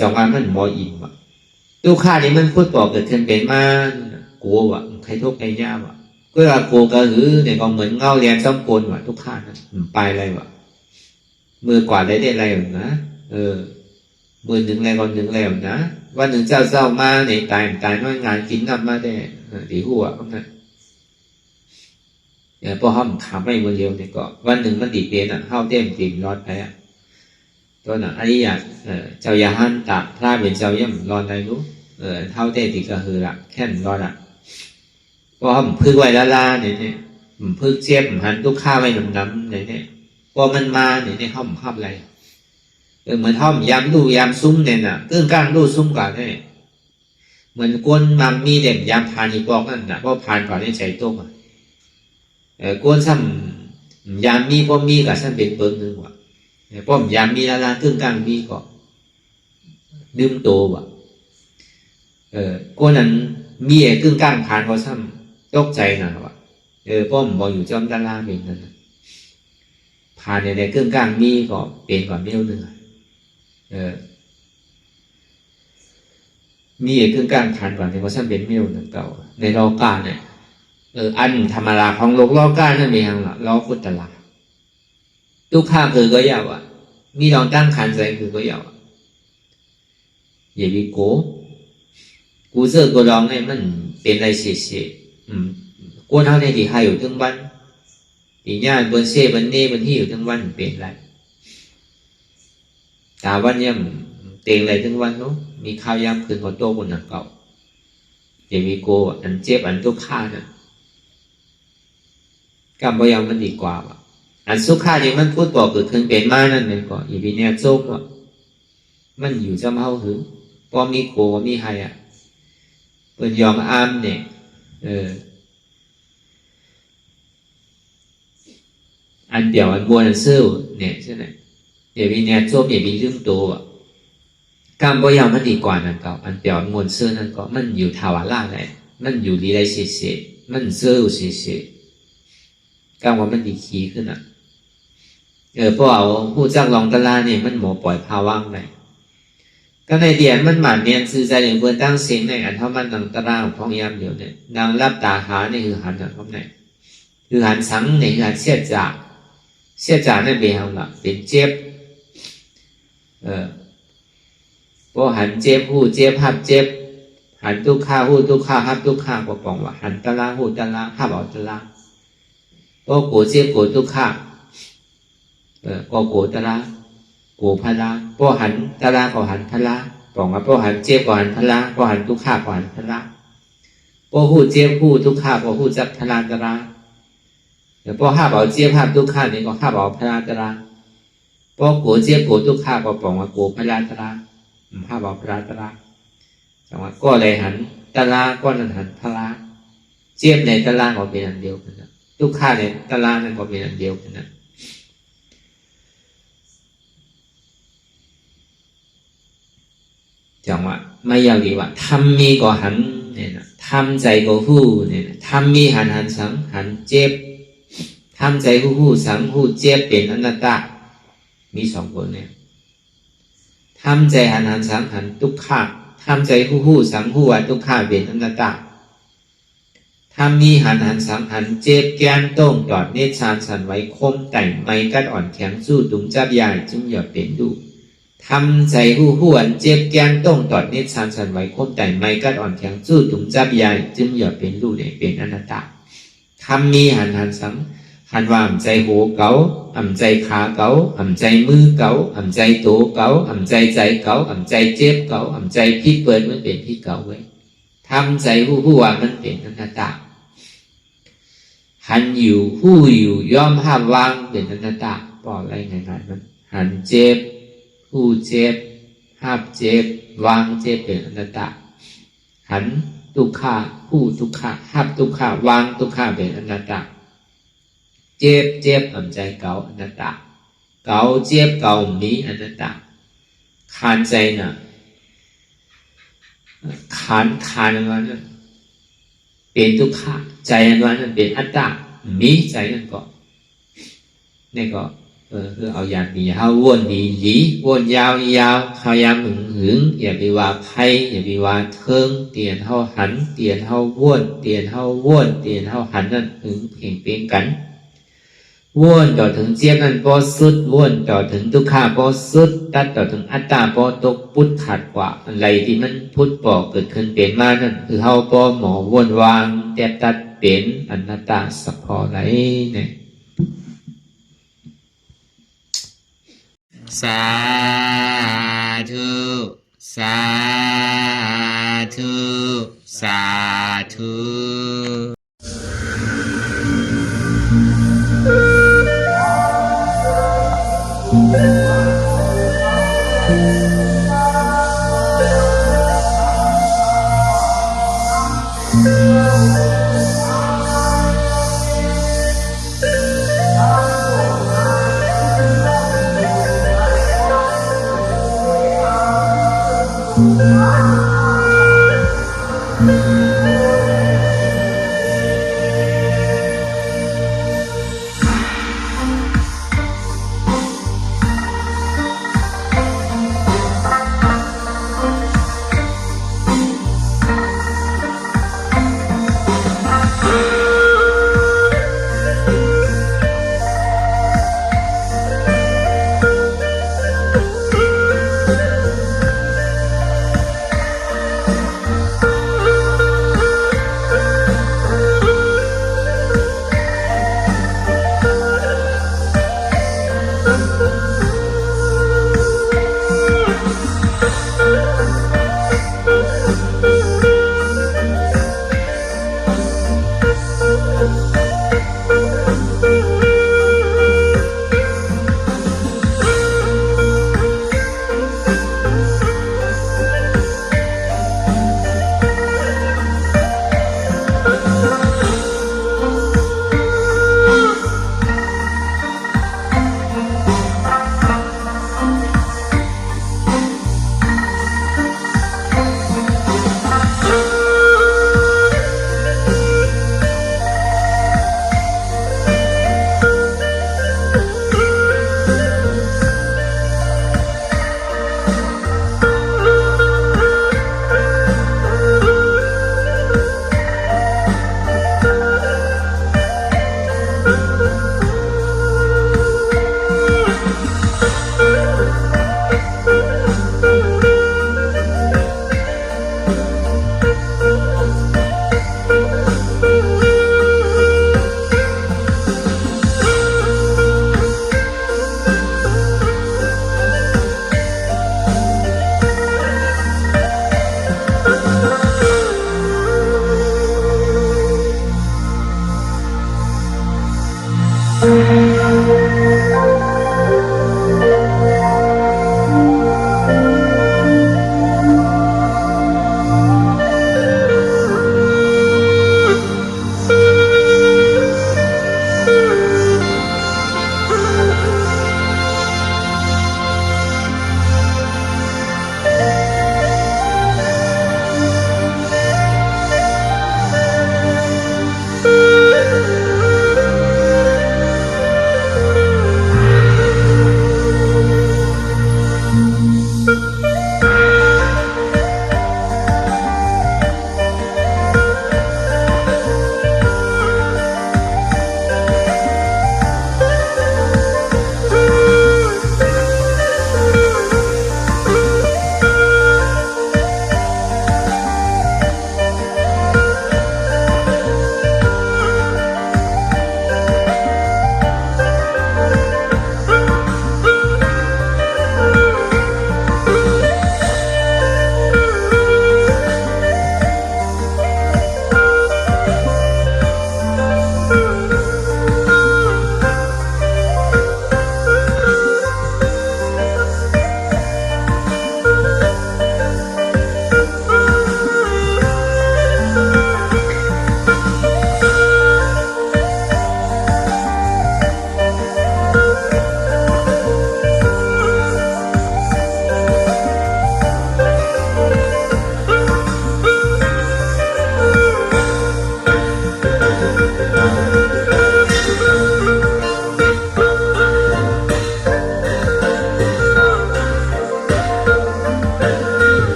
จองว่ามันมออิ่มว่ะตู้ข้านี่มันพูดบอกเกิดขึ้นเป็นมากลัวว่ะใครทุกข์ใครยากว่ะก็ว่ากลัวกระหือเนี่ยก็เหมือนเงาเรียนซ้ำปนว่ะทุกข้านะไปอะไรว่ะมือกว่าได้อะไรหรอนะมือหนึ่งอะไรก่อนหนึ่งอะไรหรอนะวันหนึ่งเจ้ามาเนี่ยตายน้อยงานกินน้ำมาได้ดีหัวก็นั่นพอห้องขาไม่มือเดียวเนี่ยก็วันหนึ่งมันดีเป็นเข้าเต็มติ่มรอดไปตัวน่ะอันนี้อยากเจ้ายาหันตักพระเป็นเจ้าย่ำรอดได้รู้เท่าเต้ติก็คือละแค่นรอดพอห้องพึ่งไว้ล่าเนี่ยบ พึกเจ็บหันทุกข้าไว้น้ำเนี่ยพอมันมาเนี่ยห้อมภาพอะไรเหมือนห้อมยำดูยำซุ้มเนี่ยน่ะกึ่งกลางดูซุ้มก่อนเนี่ยเหมือนกวนมังมีเด่นยำผ่านอีกบอกนั่นน่ะเพราะผ่านก่อนได้ใจต้มกวนซ้ำยำมีพอมีกับซ้ำเป็นเปิ้ลนึงว่ะเพราะยำมีละลากึ่งกลางมีก็ดื่มโตว่ะกวนนั้นมีกึ่งกลางผ่านก็ซ้ำตกใจน่ะว่ะเพราะผมบอกอยู่จอมดาราเป็นนั่นผ่านในกึ่งกลางมีก็เป็นก่อนเดียวนึงมีกึ่งกลางผ่านก่อนในก็ซ้ำเป็นเมียวนั่นเก่าในโลกาเนี่ยอันธรรมดาของโลกานั่นเป็นอย่างละโลกุตละทุกข้าคือก็ยาวอ่ะมีลองตั้งขันใจคือก็ยาวอย่าไปโกกูเจอกูลองเนี่ยมันเป็นอะไรเสียกูเท่าในที่ให้อยู่ทั้งวันที่ญาติบนเซ่บนเน่บนที่อยู่ทั้งวันเป็นไรแต่วันยังเตียงอะไรทั้งวันเนาะมีข้าวยำคืนของโตบนหนังเก่าอย่าไปโกอันเจ็บอันทุกข้าน่ะกรรมบยามมันดีกว่าอันสุขาเนี่ยมันพูดบอกเกิดขึ้นเป็นมานั่นเลยก็อย่าไปเนี่ยโจกว่ามันอยู่จำเฮาหือพอมีโกมีไฮเป็นยอมอ้ามเนี่ยอันเดียวอันบัวอันเซลเนี่ยใช่ไหมอย่าไปเนี่ยโจกอย่าไปลืมตัวกรรมบยามมันดีกว่านั่นก็อันเดียวอันมวลเซอนั่นก็มันอยู่ทาวาร่าเลยมันอยู่ดีไรเสียมันเซลเสียกลางว่ามันดีขี้ขึ้นอ่ะพอเอาผู้จ้างลองตลาเนี่ยมันหมอปล่อยภาว่างไปก็ในเดียนมันหมันเนียนซื้อใจอย่างเพื่อตั้งเสียงในอันเท่ามันดังตลาของท้องยามเดียวเนี่ยดังรับตาหาในคือหันอ่ะครับเนี่ยคือหันสังในคือหันเสียจ่าในเบี้ยงละเป็นเจ็บพอหันเจ็บหูเจ็บหับเจ็บหันทุกข้าหูทุกข้าหับทุกข้าก็ปองว่าหันตลาหูตลาหับเอาตลาโอ้โกเจ็บโกทุกข้าก็โกตระโกพละพอหันตระก็หันพละบอกว่าพอหันเจ็บก็หันพละพอหันทุกข้าก็หันพละพอหูเจ็บหูทุกข้าพอหูจับพละตระเดี๋ยวพอห้าบอกเจ็บห้าทุกข้านี่ก็ห้าบอกพละตระพอโกเจ็บโกทุกข้าก็บอกว่าโกพละตระห้าบอกพละตระจังหวะก็เลยหันตระก็นั่นหันพละเจ็บในตระก็เป็นอันเดียวกันนะทุกข้าในตระนั่นก็เป็นอันเดียวกันนะจังว่าไม่ยาวดีว่าทำมีก็หันเนี่ยนะทำใจก็หู้เนี่ยนะทำมีหันสังหันเจ็บทำใจหู้สังหู้เจ็บเป็นอนัตตามีสองคนเนี่ยทำใจหันสังหันทุกข้าทำใจหู้สังหู้ว่าทุกข้าเป็นอนัตตาทำมีหันสังหันเจ็บแกนต้งตอดเนตรชานสันไว้คมแต่งไม่กัดอ่อนแข็งสู้ตุงจับยายจึงอย่าเป็นดูทำใจหู้อันเจ็บแกนต้งตอดเนตรชานสันไว้คมแต่งไม่กัดอ่อนแข็งสู้ตุงจับยายจึงอย่าเป็นดูเนี่ยเป็นอนัตตาทำมีหันสังหันว่าอ่ำใจโหเก๋าอ่ำใจขาเก๋าอ่ำใจมือเก๋าอ่ำใจโตเก๋าอ่ำใจเก๋าอ่ำใจเจ็บเก๋าอ่ำใจพี่เปิดมันเป็นพี่เก๋าไว้ทำใจหู้ว่ามันเป็นอนัตตาหันอยู่หู้อยู่ยอมห้ามวางเป็นอนัตตาบอกอะไรง่ายๆมันหันเจ็บหู้เจ็บห้ามเจ็บวางเจ็บเป็นอนัตตาหันทุกข้าหู้ทุกข้าห้ามทุกข้าวางทุกข้าเป็นอนัตตาเจ็บอ่ำใจเก่าอนัตตาเก่าเจ็บเก่ามีอนัตตาขานใจน่ะขานวันนั้นเป็นทุกข้าใจอันวันนั้นเป็นอัตตามีใจนั่นก็นี่ก็คือเอาอย่างนี้เฮาวนดีวนยาวเขายามหึงอย่าไปว่าไพ่อย่าไปว่าเทิงเตียนเฮาหันเตียนเฮาวนเตียนเฮาวนเตียนเฮาหันนั่นหึงเพ่งเป็นกันวนต่อถึงเจี๊ยบนั้นพอสุดวนต่อถึงทุกข้าพอสุดตัดต่อถึงอัตตาพอตกพุทธขาดกว่าอะไรที่มันพุทธปอกเกิดขึ้นเป็นมานั่นคือเฮาพอหมอวนวางแต่ตัดเป็นอนัตตาสัพพอไหลเนี่ยสาธุสาธุสาธุ